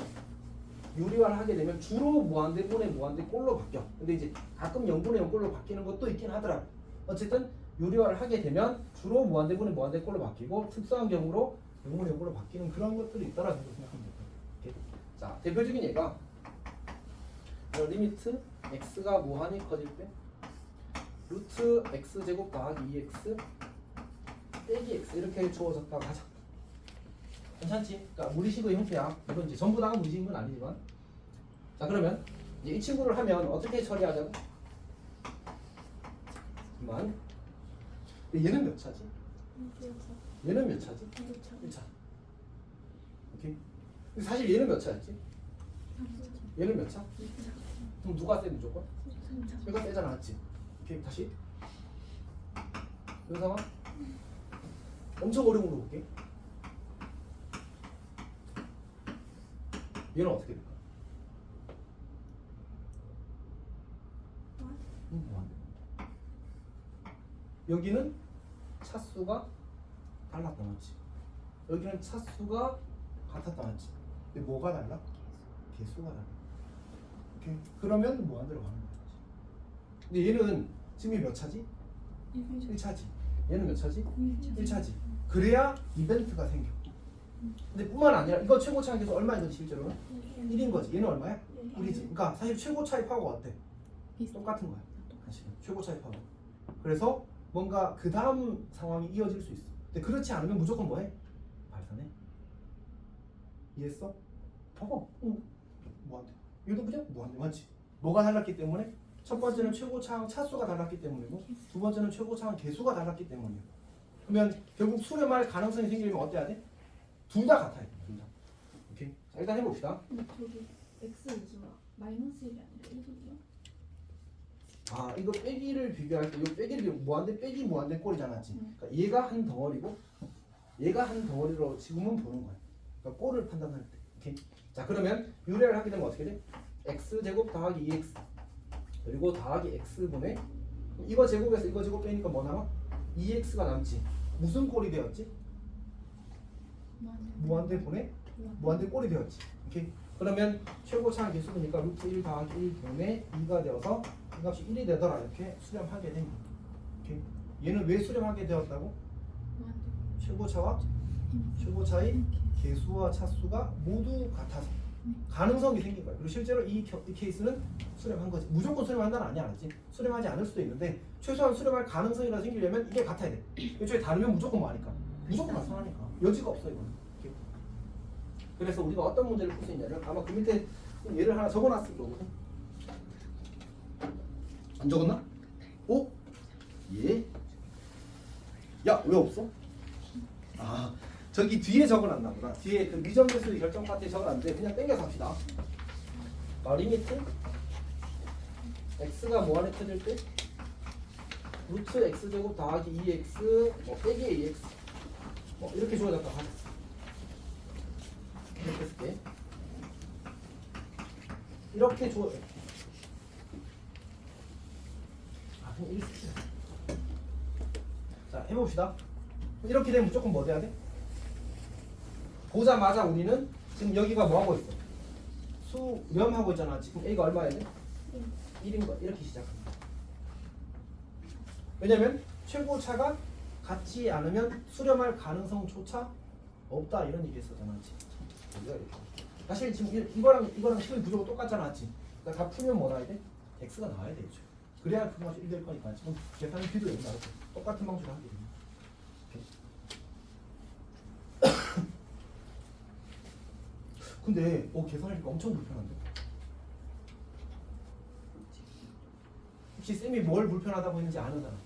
Speaker 1: 주로 무한대분의 무한대꼴로 바뀌어. 근데 이제 가끔 0분의 0꼴로 바뀌는 것도 있긴 하더라. 어쨌든 유리화를 하게 되면 주로 무한대분의 무한대꼴로 바뀌고 특수한 경우로 0분의 0꼴로 바뀌는 그런 것들이 있다라고 생각하면 됩니다. 오케이? 자, 대표적인 예가 리미트 x가 무한히 커질 때 루트 x제곱 더하기 2x 빼기 x 이렇게 주어졌다고 하자. 괜찮지? 그러니까 무리식의 형태야. 이건 이제 전부 다가 무리식인 건 아니지만. 자, 그러면 이제 이 친구를 하면 어떻게 처리하자고? 만. 얘는 몇 차지? 얘는 몇 차지? 1차. 오케이. 사실 얘는 몇 차였지? 얘는 몇 차? 그럼 누가 세 무조건? 얘가 세잖아, 맞지? 오케이, 다시. 요상아 엄청 어려운 거 볼게. 얘는 어떻게 될까? 무한대. 여기는 차수가 달랐다 맞지? 여기는 차수가 같았다 맞지? 근데 뭐가 달라? 개수가 달라. 오케이. 그러면 무한대로 가는 거지. 근데 얘는 지금 몇 차지? 1차지. 얘는 몇 차지? 1차지. 그래야 이벤트가 생겨. 근데 뿐만 아니라 이거 최고차 계속 얼마인 거지 실제로는? 1인 거지. 얘는 얼마야? 1이지. 그러니까 사실 최고차의 파워가 어때? 똑같은 거야. 사실 최고차의 파워. 그래서 뭔가 그 다음 상황이 이어질 수 있어. 근데 그렇지 않으면 무조건 뭐해? 발산해. 이해했어? 봐봐. 응. 무한대. 얘도 그냥 무한대 맞지? 뭐가 달랐기 때문에? 첫 번째는 최고차항 차수가 달랐기 때문이고 두 번째는 최고차항 개수가 달랐기 때문이에요. 그러면 결국 수렴할 가능성이 생기려면 어때야 돼? 둘 다 같아야 돼. 둘 다. 오케이. 자, 일단 해봅시다.
Speaker 5: 근데 저기 x 우주가 마이너스 1이 아니라 1이요?
Speaker 1: 아 이거 빼기를 비교할 때 이거 빼기를 무한대 빼기 무한대 꼴이잖아. 그러니까 얘가 한 덩어리고 얘가 한 덩어리로 지금은 보는 거야. 그러니까 꼴을 판단할 때. 오케이. 자 그러면 유래를 하게 되면 어떻게 돼? x제곱 더하기 2x 그리고 더하기 x분의 이거 제곱에서 이거 제곱 빼니까 뭐 남아? 2x가 남지. 무슨 꼴이 되었지? 무한대 분의 무한대 꼴이 되었지. 오케이. 그러면 최고차항 개수니까 루트 1 더하기 1 분의 2가 되어서 이 값이 1이 되더라. 이렇게 수렴하게 된 거야. 오케이. 얘는 왜 수렴하게 되었다고? 최고차와 최고차의 개수와 차수가 모두 같아서 가능성이 생긴 거야. 그리고 실제로 이 케이스는 수렴한 거지. 무조건 수렴한다는 아니야, 알았지? 수렴하지 않을 수도 있는데 최소한 수렴할 가능성이라도 생기려면 이게 같아야 돼. 애초에 다르면 무조건 뭐하니까? 무조건 나타나니까. 여지가 없어 이거는. 오케이. 그래서 우리가 어떤 문제를 풀 수 있냐면 아마 그 밑에 예를 하나 적어놨을 거거든. 안 적었나? 오? 예? 야, 왜 없어? 아, 저기 뒤에 적어놨나 보다. 뒤에 그 미정계수 결정 파트에 적어놨는데 그냥 땡겨서 합시다. 리미트 x가 뭐 안에 터질 때? 루트 x제곱 더하기 2x 뭐 빼기 2x 뭐 이렇게 주어졌다 하자. 이렇게 쓸게. 이렇게 주어져. 아 그냥 1 쓸게. 자 해봅시다. 이렇게 되면 무조건 뭐 돼야 돼? 보자마자 우리는 지금 여기가 뭐 하고 있어? 수렴하고 있잖아. 지금 a가 얼마야 돼? 1인 거 이렇게 시작합니다. 왜냐면 최고차가 같지 않으면 수렴할 가능성조차 없다 이런 얘기 했었잖아. 우리가 이렇게. 사실 지금 이거랑 식의 구조가 똑같잖아. 그러니까 다 풀면 뭐 나와야 돼? x가 나와야 되죠. 그래야 그 값이 1 될 거니까 지금 계산의 비도 여기 나오고 똑같은 방식으로 하게 됩니다. 근데 계산하니까 엄청 불편한데? 혹시 쌤이 뭘 불편하다고 했는지 아는잖아.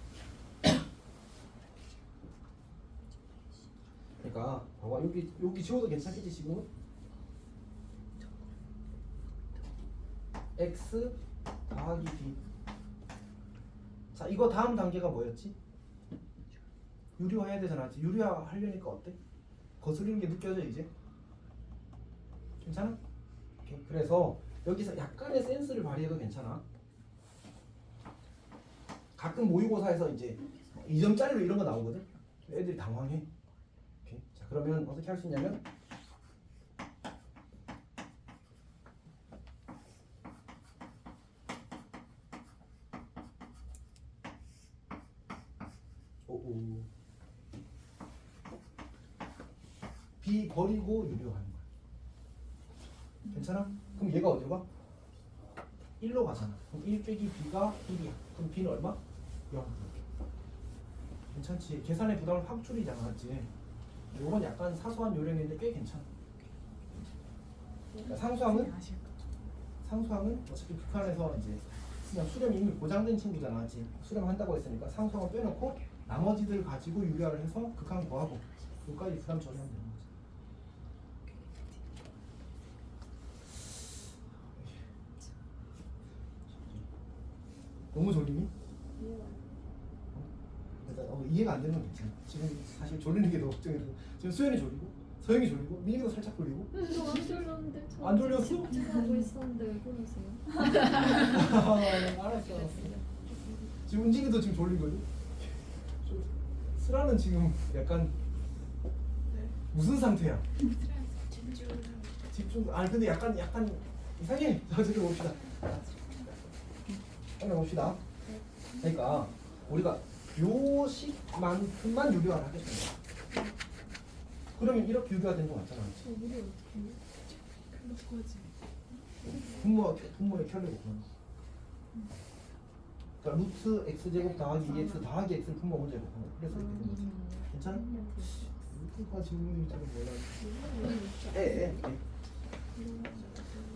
Speaker 1: 그러니까 봐봐 여기 지워도 괜찮겠지 지금은? x 더하기 b. 자 이거 다음 단계가 뭐였지? 유리화해야 되잖아. 유리화 하려니까 어때? 거스르는 게 느껴져 이제? 괜찮아? 오케이. 그래서 여기서 약간의 센스를 발휘해도 괜찮아. 가끔 모의고사에서 이제 2점짜리로 이런 거 나오거든? 애들이 당황해. 오케이. 자 그러면 어떻게 할 수 있냐면 B 버리고 유료하는 거야. 괜찮아? 그럼 얘가 어디로 가? 1로 가잖아. 그럼 1 빼기 B가 1이야. 그럼 B는 얼마? 0. 괜찮지? 계산의 부담을 확 줄이잖아. 맞지? 요건 약간 사소한 요령인데 꽤 괜찮아. 그러니까 상수항은 어차피 북한에서 이제 그냥 수렴이 이미 보장된 친구잖아. 맞지? 수렴한다고 했으니까 상수항을 빼놓고 나머지들 가지고 유리화를 해서 극한 구하고 여기까지 부담 처리하면 되는 거지. 너무 졸리니? 일단 이해가 안 되는 건 괜찮아. 지금 사실 졸리는 게 더 걱정이 돼. 지금 수연이 졸리고 서영이 졸리고 민이도 살짝 졸리고.
Speaker 5: 저안 졸렸는데.
Speaker 1: 안 졸렸어?
Speaker 5: 집중하고 있었는데 왜 그러세요?
Speaker 1: 알았어. 지금 은진이도 지금 졸리거든. 슬아는 지금 약간 무슨 상태야? 집중. 아니 근데 약간 이상해. 자 저기 봅시다. 한번 봅시다. 그러니까 우리가 요식만큼만 유료화를 하겠습니다. 그러면 이렇게 유료화 되는 거 맞잖아. 분모에 켜려고 그러는 거. 그러니까 루트 x제곱 더하기 2x 더하기 x를 분모 문제로 보는 거. 그래서 이렇게 되는 거지. 괜찮아? 루트가 지금 잘 몰라. 예.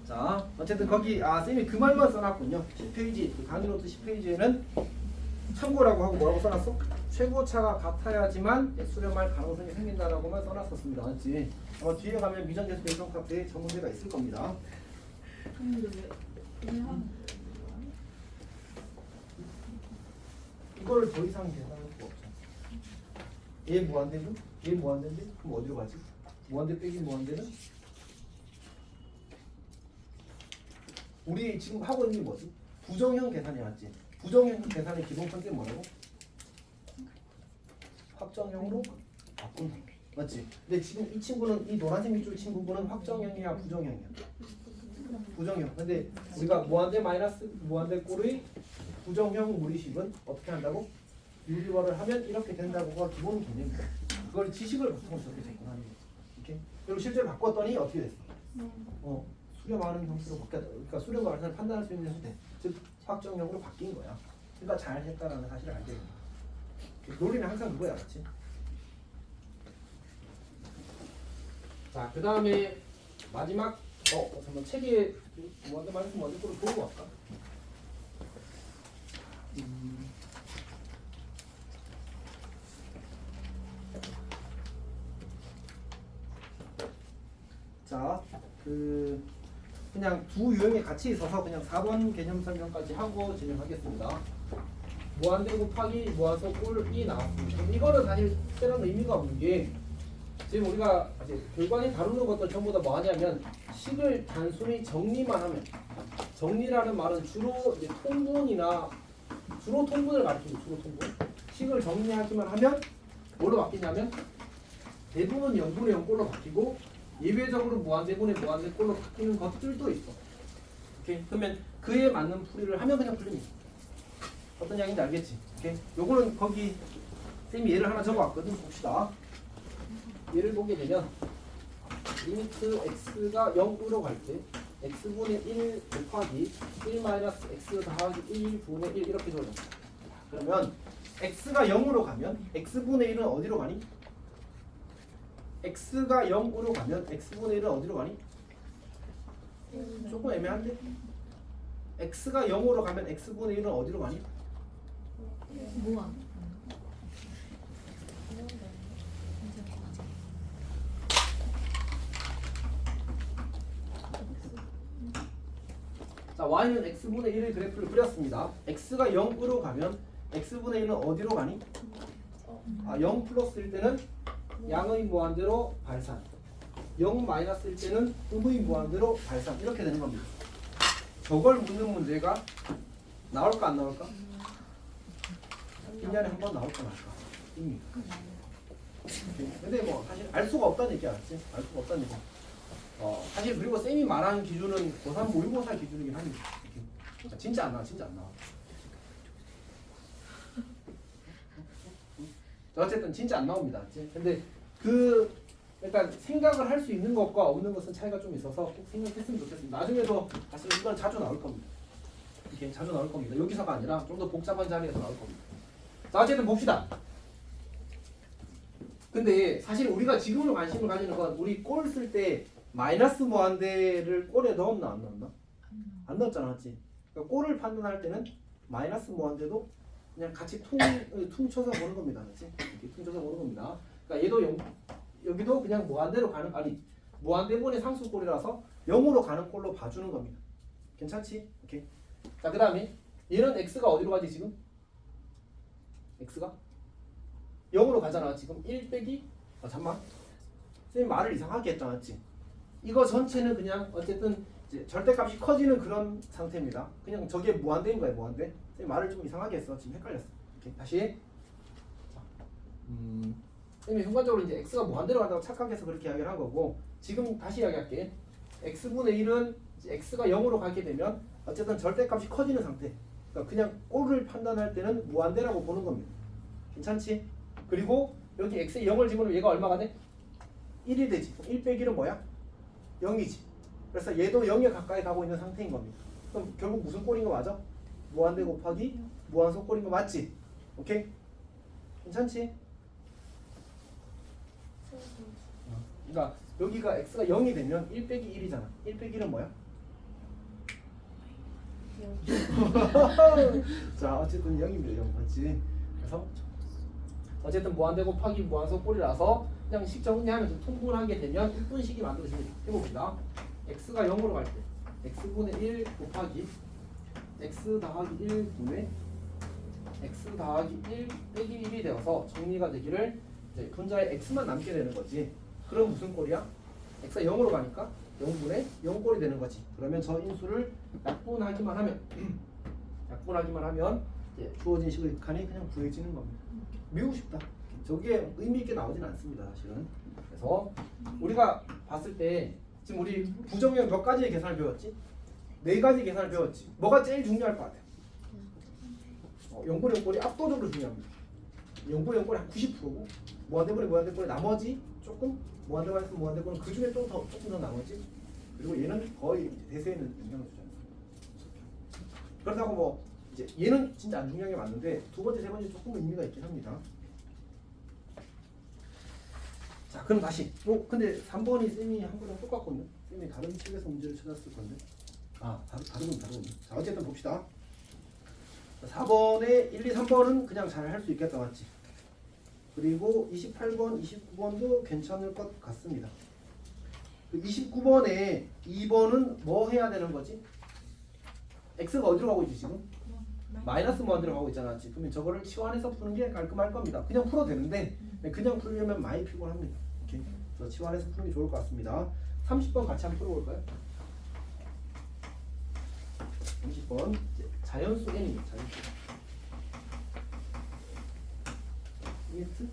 Speaker 1: 자, 어쨌든 거기 쌤이 그 말만 써놨군요. 10페이지 그 강의 노트 10페이지에는 참고라고 하고 뭐라고 써놨어? 최고차가 같아야지만 수렴할 가능성이 생긴다라고만 써놨었습니다. 맞지? 아마 뒤에 가면 미전계수 배경 카페에 저 문제가 있을 겁니다. 이걸 더 이상 계산할 수가 없잖아. 얘 무한대고 얘 무한대인데 그럼 어디로 가지? 무한대 빼기 무한대는? 우리 지금 하고 있는 게 뭐지? 부정형 계산이 맞지? 부정형 계산의 기본 컨셉이 뭐라고? 확정형으로 바꾼다. 맞지? 근데 지금 이 친구는 이 노란색 밑줄 친구분은 확정형이야 부정형이야? 부정형. 근데 우리가 무한대 마이너스 무한대 꼴의 부정형 무리식은 어떻게 한다고? 유리화를 하면 이렇게 된다고가 기본 개념이다. 그걸 지식을 바꾸면 저렇게 됐구나. 이렇게. 그리고 실제로 바꿨더니 어떻게 됐어? 수렴하는 형태로 바뀌었다. 그러니까 수렴과 알선을 판단할 수 있는 형태, 즉 확정형으로 바뀐 거야. 그러니까 잘했다라는 사실을 알게 됩니다. 논리는 항상 그거야, 맞지? 자, 그 다음에 마지막 잠깐 책에 무한대 마이너스 무한대 꼴을 보고 갈까? 자, 그냥 두 유형이 같이 있어서 그냥 4번 개념 설명까지 하고 진행하겠습니다. 무한대 곱하기 무한소 꼴이 나왔습니다. 그럼 이거는 사실 특별한 의미가 없는 게 지금 우리가 이제 결과에 다루는 것들 전부 다 뭐 하냐면 식을 단순히 정리만 하면, 정리라는 말은 주로 이제 통분이나 주로 통분을 가리킵니다. 주로 통분. 식을 정리하기만 하면 뭘로 바뀌냐면 대부분 0분의 0꼴로 바뀌고 예외적으로 무한대분의 무한대꼴로 바뀌는 것들도 있어. 오케이? 그러면 그에 맞는 풀이를 하면 그냥 풀립니다. 어떤 양인지 알겠지? 오케이? 요거는 거기 쌤이 예를 하나 적어왔거든. 봅시다. 예를 보게 되면 리미트 x가 0으로 갈 때 x분의 1 곱하기 1 마이너스 x 더하기 1분의 1 이렇게 적어졌어. 그러면 x가 0으로 가면 x분의 1은 어디로 가니? x가 0으로 가면 x분의 1은 어디로 가니? 조금 애매한데? x가 0으로 가면 x분의 1은 어디로 가니?
Speaker 5: 무한.
Speaker 1: 자, y는 x분의 1의 그래프를 그렸습니다. x가 0으로 가면 x분의 1은 어디로 가니? 0 플러스일 때는 양의 무한대로 발산, 0 마이너스일 때는 음의 무한대로 발산 이렇게 되는 겁니다. 저걸 묻는 문제가 나올까 안 나올까? 1년에 한 번 나올까 말까? 이미. 근데 뭐 사실 알 수가 없다는 얘기 알았지? 알 수가 없다는 얘기. 사실 그리고 쌤이 말하는 기준은 고3 모의고사 기준이긴 합니다. 진짜 안 나와, 진짜 안 나와. 어쨌든 진짜 안 나옵니다. 근데 일단 생각을 할 수 있는 것과 없는 것은 차이가 좀 있어서 꼭 생각했으면 좋겠습니다. 나중에도 사실 이건 자주 나올 겁니다. 이렇게 자주 나올 겁니다. 여기서가 아니라 좀 더 복잡한 자리에서 나올 겁니다. 자, 어쨌든 봅시다. 근데 사실 우리가 지금으로 관심을 가지는 건 우리 꼴을 쓸 때 마이너스 무한대를 꼴에 넣었나 안 넣었나? 안 넣었잖아, 맞지? 그러니까 꼴을 판단할 때는 마이너스 무한대도 그냥 같이 퉁쳐서 보는 겁니다, 맞지? 이렇게 퉁쳐서 보는 겁니다. 그러니까 얘도 여기도 그냥 무한대로 가는, 아니 무한대분의 상수꼴이라서 0으로 가는 꼴로 봐주는 겁니다. 괜찮지? 오케이. 자, 그 다음에 얘는 x가 어디로 가지 지금? x가 0으로 가잖아. 지금 1 빼기 잠깐만. 선생님 말을 이상하게 했다 맞지? 이거 전체는 그냥 어쨌든 이제 절대값이 커지는 그런 상태입니다. 그냥 저게 무한대인 거예요. 무한대. 선생님 말을 좀 이상하게 했어. 지금 헷갈렸어. 오케이. 다시. 선생님이 순간적으로 이제 x가 무한대로 간다고 착각해서 그렇게 이야기를 한 거고 지금 다시 이야기할게. x분의 1은 x가 0으로 가게 되면 어쨌든 절대값이 커지는 상태. 그러니까 그냥 꼴을 판단할 때는 무한대라고 보는 겁니다. 괜찮지? 그리고 여기 x에 0을 집어넣으면 얘가 얼마가 돼? 1이 되지. 1 빼기 1은 뭐야? 0이지. 그래서 얘도 0에 가까이 가고 있는 상태인 겁니다. 그럼 결국 무슨 꼴인 거 맞아? 무한대 곱하기 무한소 꼴인 거 맞지? 오케이? 괜찮지? 그러니까 여기가 x가 0이 되면 1 빼기 1이잖아. 1 빼기 1은 뭐야? 자 어쨌든 0입니다. 0 맞지? 그래서 어쨌든 무한대 곱하기 무한소 꼴이라서 그냥 식 정리하면 좀 통분하게 되면 1분식이 만들어지는 해봅니다. x가 0으로 갈 때 x분의 1 곱하기 x 더하기 1분의 x 더하기 1 빼기 1이 되어서 정리가 되기를 이제 분자에 x만 남게 되는 거지. 그럼 무슨 꼴이야? x가 0으로 가니까 0분의 0꼴이 되는 거지. 그러면 저 인수를 약분하기만 하면 이제 주어진 식의 극한이 그냥 구해지는 겁니다. 매우 쉽다. 저게 의미 있게 나오진 않습니다, 사실은. 그래서 우리가 봤을 때 지금 우리 부정형 몇 가지의 계산을 배웠지? 4가지 계산을 배웠지. 뭐가 제일 중요할 것 같아? 0분의 0꼴이 압도적으로 중요합니다. 0분의 0꼴이 한 90%고 무한대분의 무한대꼴의 나머지 조금 무한대 마이너스 무한대꼴은 그 중에 조금 더 나머지 그리고 얘는 거의 대세에는 영향을 주지 않습니다. 그렇다고 뭐 이제 얘는 진짜 안 중요한 게 맞는데 두 번째, 세 번째 조금 의미가 있긴 합니다. 자, 그럼 다시. 근데 3번이 쌤이 한 거랑 똑같거든요. 쌤이 다른 책에서 문제를 찾았을 건데. 다르군. 자, 어쨌든 봅시다. 4번에 1, 2, 3번은 그냥 잘 할 수 있겠다 맞지? 그리고 28번, 29번도 괜찮을 것 같습니다. 29번에 2번은 뭐 해야 되는 거지? x가 어디로 가고 있지 지금? 마이너스 무한대로 가고 있잖아. 그러면 저거를 치환해서 푸는 게 깔끔할 겁니다. 그냥 풀어도 되는데 그냥 풀려면 많이 피곤합니다. 오케이. 그래서 치환해서 푸는 게 좋을 것 같습니다. 30번 같이 한번 풀어볼까요? 30번 자연수 n입니다. 자연수 x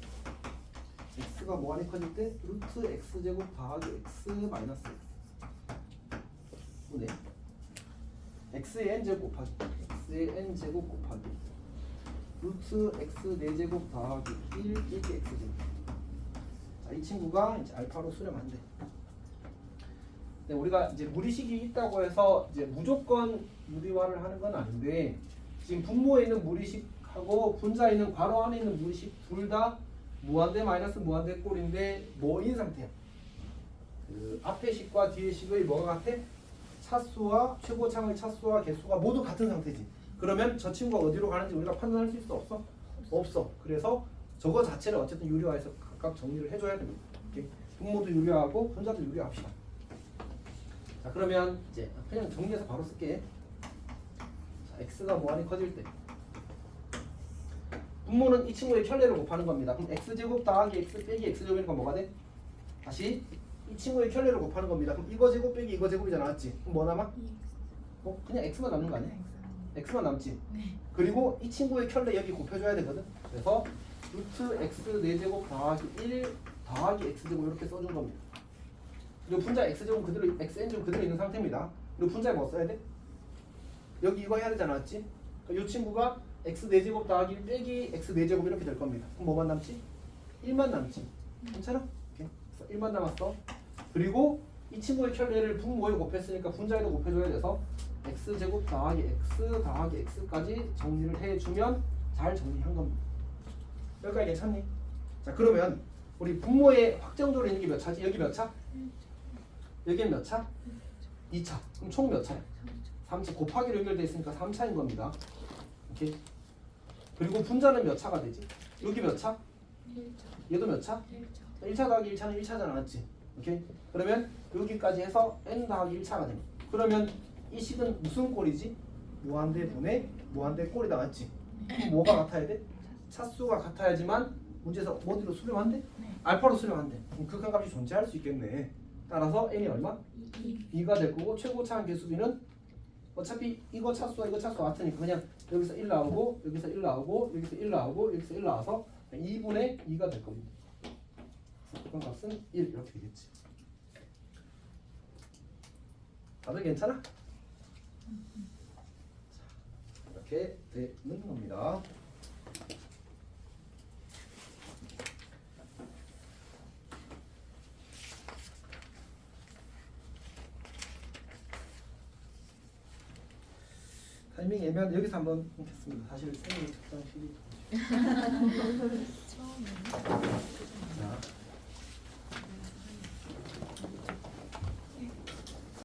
Speaker 1: x가 무한히 커질 때 루트 x제곱 더하기 x 마이너스 x 분의 x의 n제곱 곱하기 x의 n제곱 곱하기 루트 x 4제곱 더하기 1 빼기 x제곱. 자, 이 친구가 이제 알파로 수렴한대. 네, 우리가 이제 무리식이 있다고 해서 이제 무조건 무리화를 하는 건 아닌데 지금 분모에 있는 무리식하고 분자에 있는 괄호 안에 있는 무리식 둘 다 무한대 마이너스 무한대 꼴인데 뭐인 상태야? 그 앞에 식과 뒤에 식의 뭐가 같아? 차수와 최고차의 차수와 개수가 모두 같은 상태지. 그러면 저 친구가 어디로 가는지 우리가 판단할 수 있어? 없어? 없어. 그래서 저거 자체를 어쨌든 유리화해서 각각 정리를 해줘야 됩니다. 이렇게 분모도 유리화하고 분자도 유리화합시다. 자, 그러면 이제 그냥 정리해서 바로 쓸게. 자, x가 무한히 커질 때 분모는 이 친구의 켤레를 곱하는 겁니다. 그럼 x제곱 더하기 x 빼기 x제곱이니까 뭐가 돼? 다시 이 친구의 켤레를 곱하는 겁니다. 그럼 이거 제곱 빼기 이거 제곱이잖아, 맞지? 그럼 뭐 남아? 그냥 x만 남는 거 아니야? x만 남지? 그리고 이 친구의 켤레 여기 곱해줘야 되거든? 그래서 루트 x 4제곱 더하기 1 더하기 x제곱 이렇게 써준 겁니다. 그리고 분자 x제곱 그대로 xn제곱 그대로 있는 상태입니다. 그리고 분자에 뭐 써야 돼? 여기 이거 해야 되잖아, 맞지? 이 친구가 x 4제곱 더하기 1 빼기 x 4제곱 이렇게 될 겁니다. 그럼 뭐만 남지? 1만 남지. 괜찮아? 오케이. 그래서 1만 남았어. 그리고 이 친구의 켤레를 분모에 곱했으니까 분자에도 곱해줘야 돼서 x제곱 더하기 x 더하기 x까지 정리를 해주면 잘 정리한 겁니다. 여기까지 괜찮니? 자, 그러면 우리 분모에 확정적으로 있는 게 몇 차지? 여기 몇 차? 여기는 몇 차? 2차. 그럼 총 몇 차야? 3차. 곱하기로 연결되어 있으니까 3차인 겁니다. 오케이. 그리고 분자는 몇 차가 되지? 여기 몇 차? 1차. 얘도 몇 차? 1차. 1차 더하기 1차는 1차잖아, 맞지? 오케이. 그러면 여기까지 해서 n 더하기 1차가 됩니다. 그러면 이 식은 무슨 꼴이지? 무한대 분의 무한대 꼴이다, 맞지? 그럼 뭐가 같아야 돼? 차수가 같아야지만 문제에서 어디로 수렴한대? 알파로 수렴한대. 그럼 극한값이 존재할 수 있겠네. 따라서 n이 얼마? 2가 될 거고 최고차항 개수비는 어차피 이거 차수와 이거 차수가 같으니까 그냥 여기서 1 나오고 여기서 1 나오고 여기서 1 나오고 여기서 1 나와서 2분의 2가 될 겁니다. 극한값은 1 이렇게 되겠지. 다들 괜찮아? 자, 이렇게 되는 겁니다. 타이밍 애매한데 여기서 한번 끊겠습니다. 사실 생일 특강 시리즈. 자.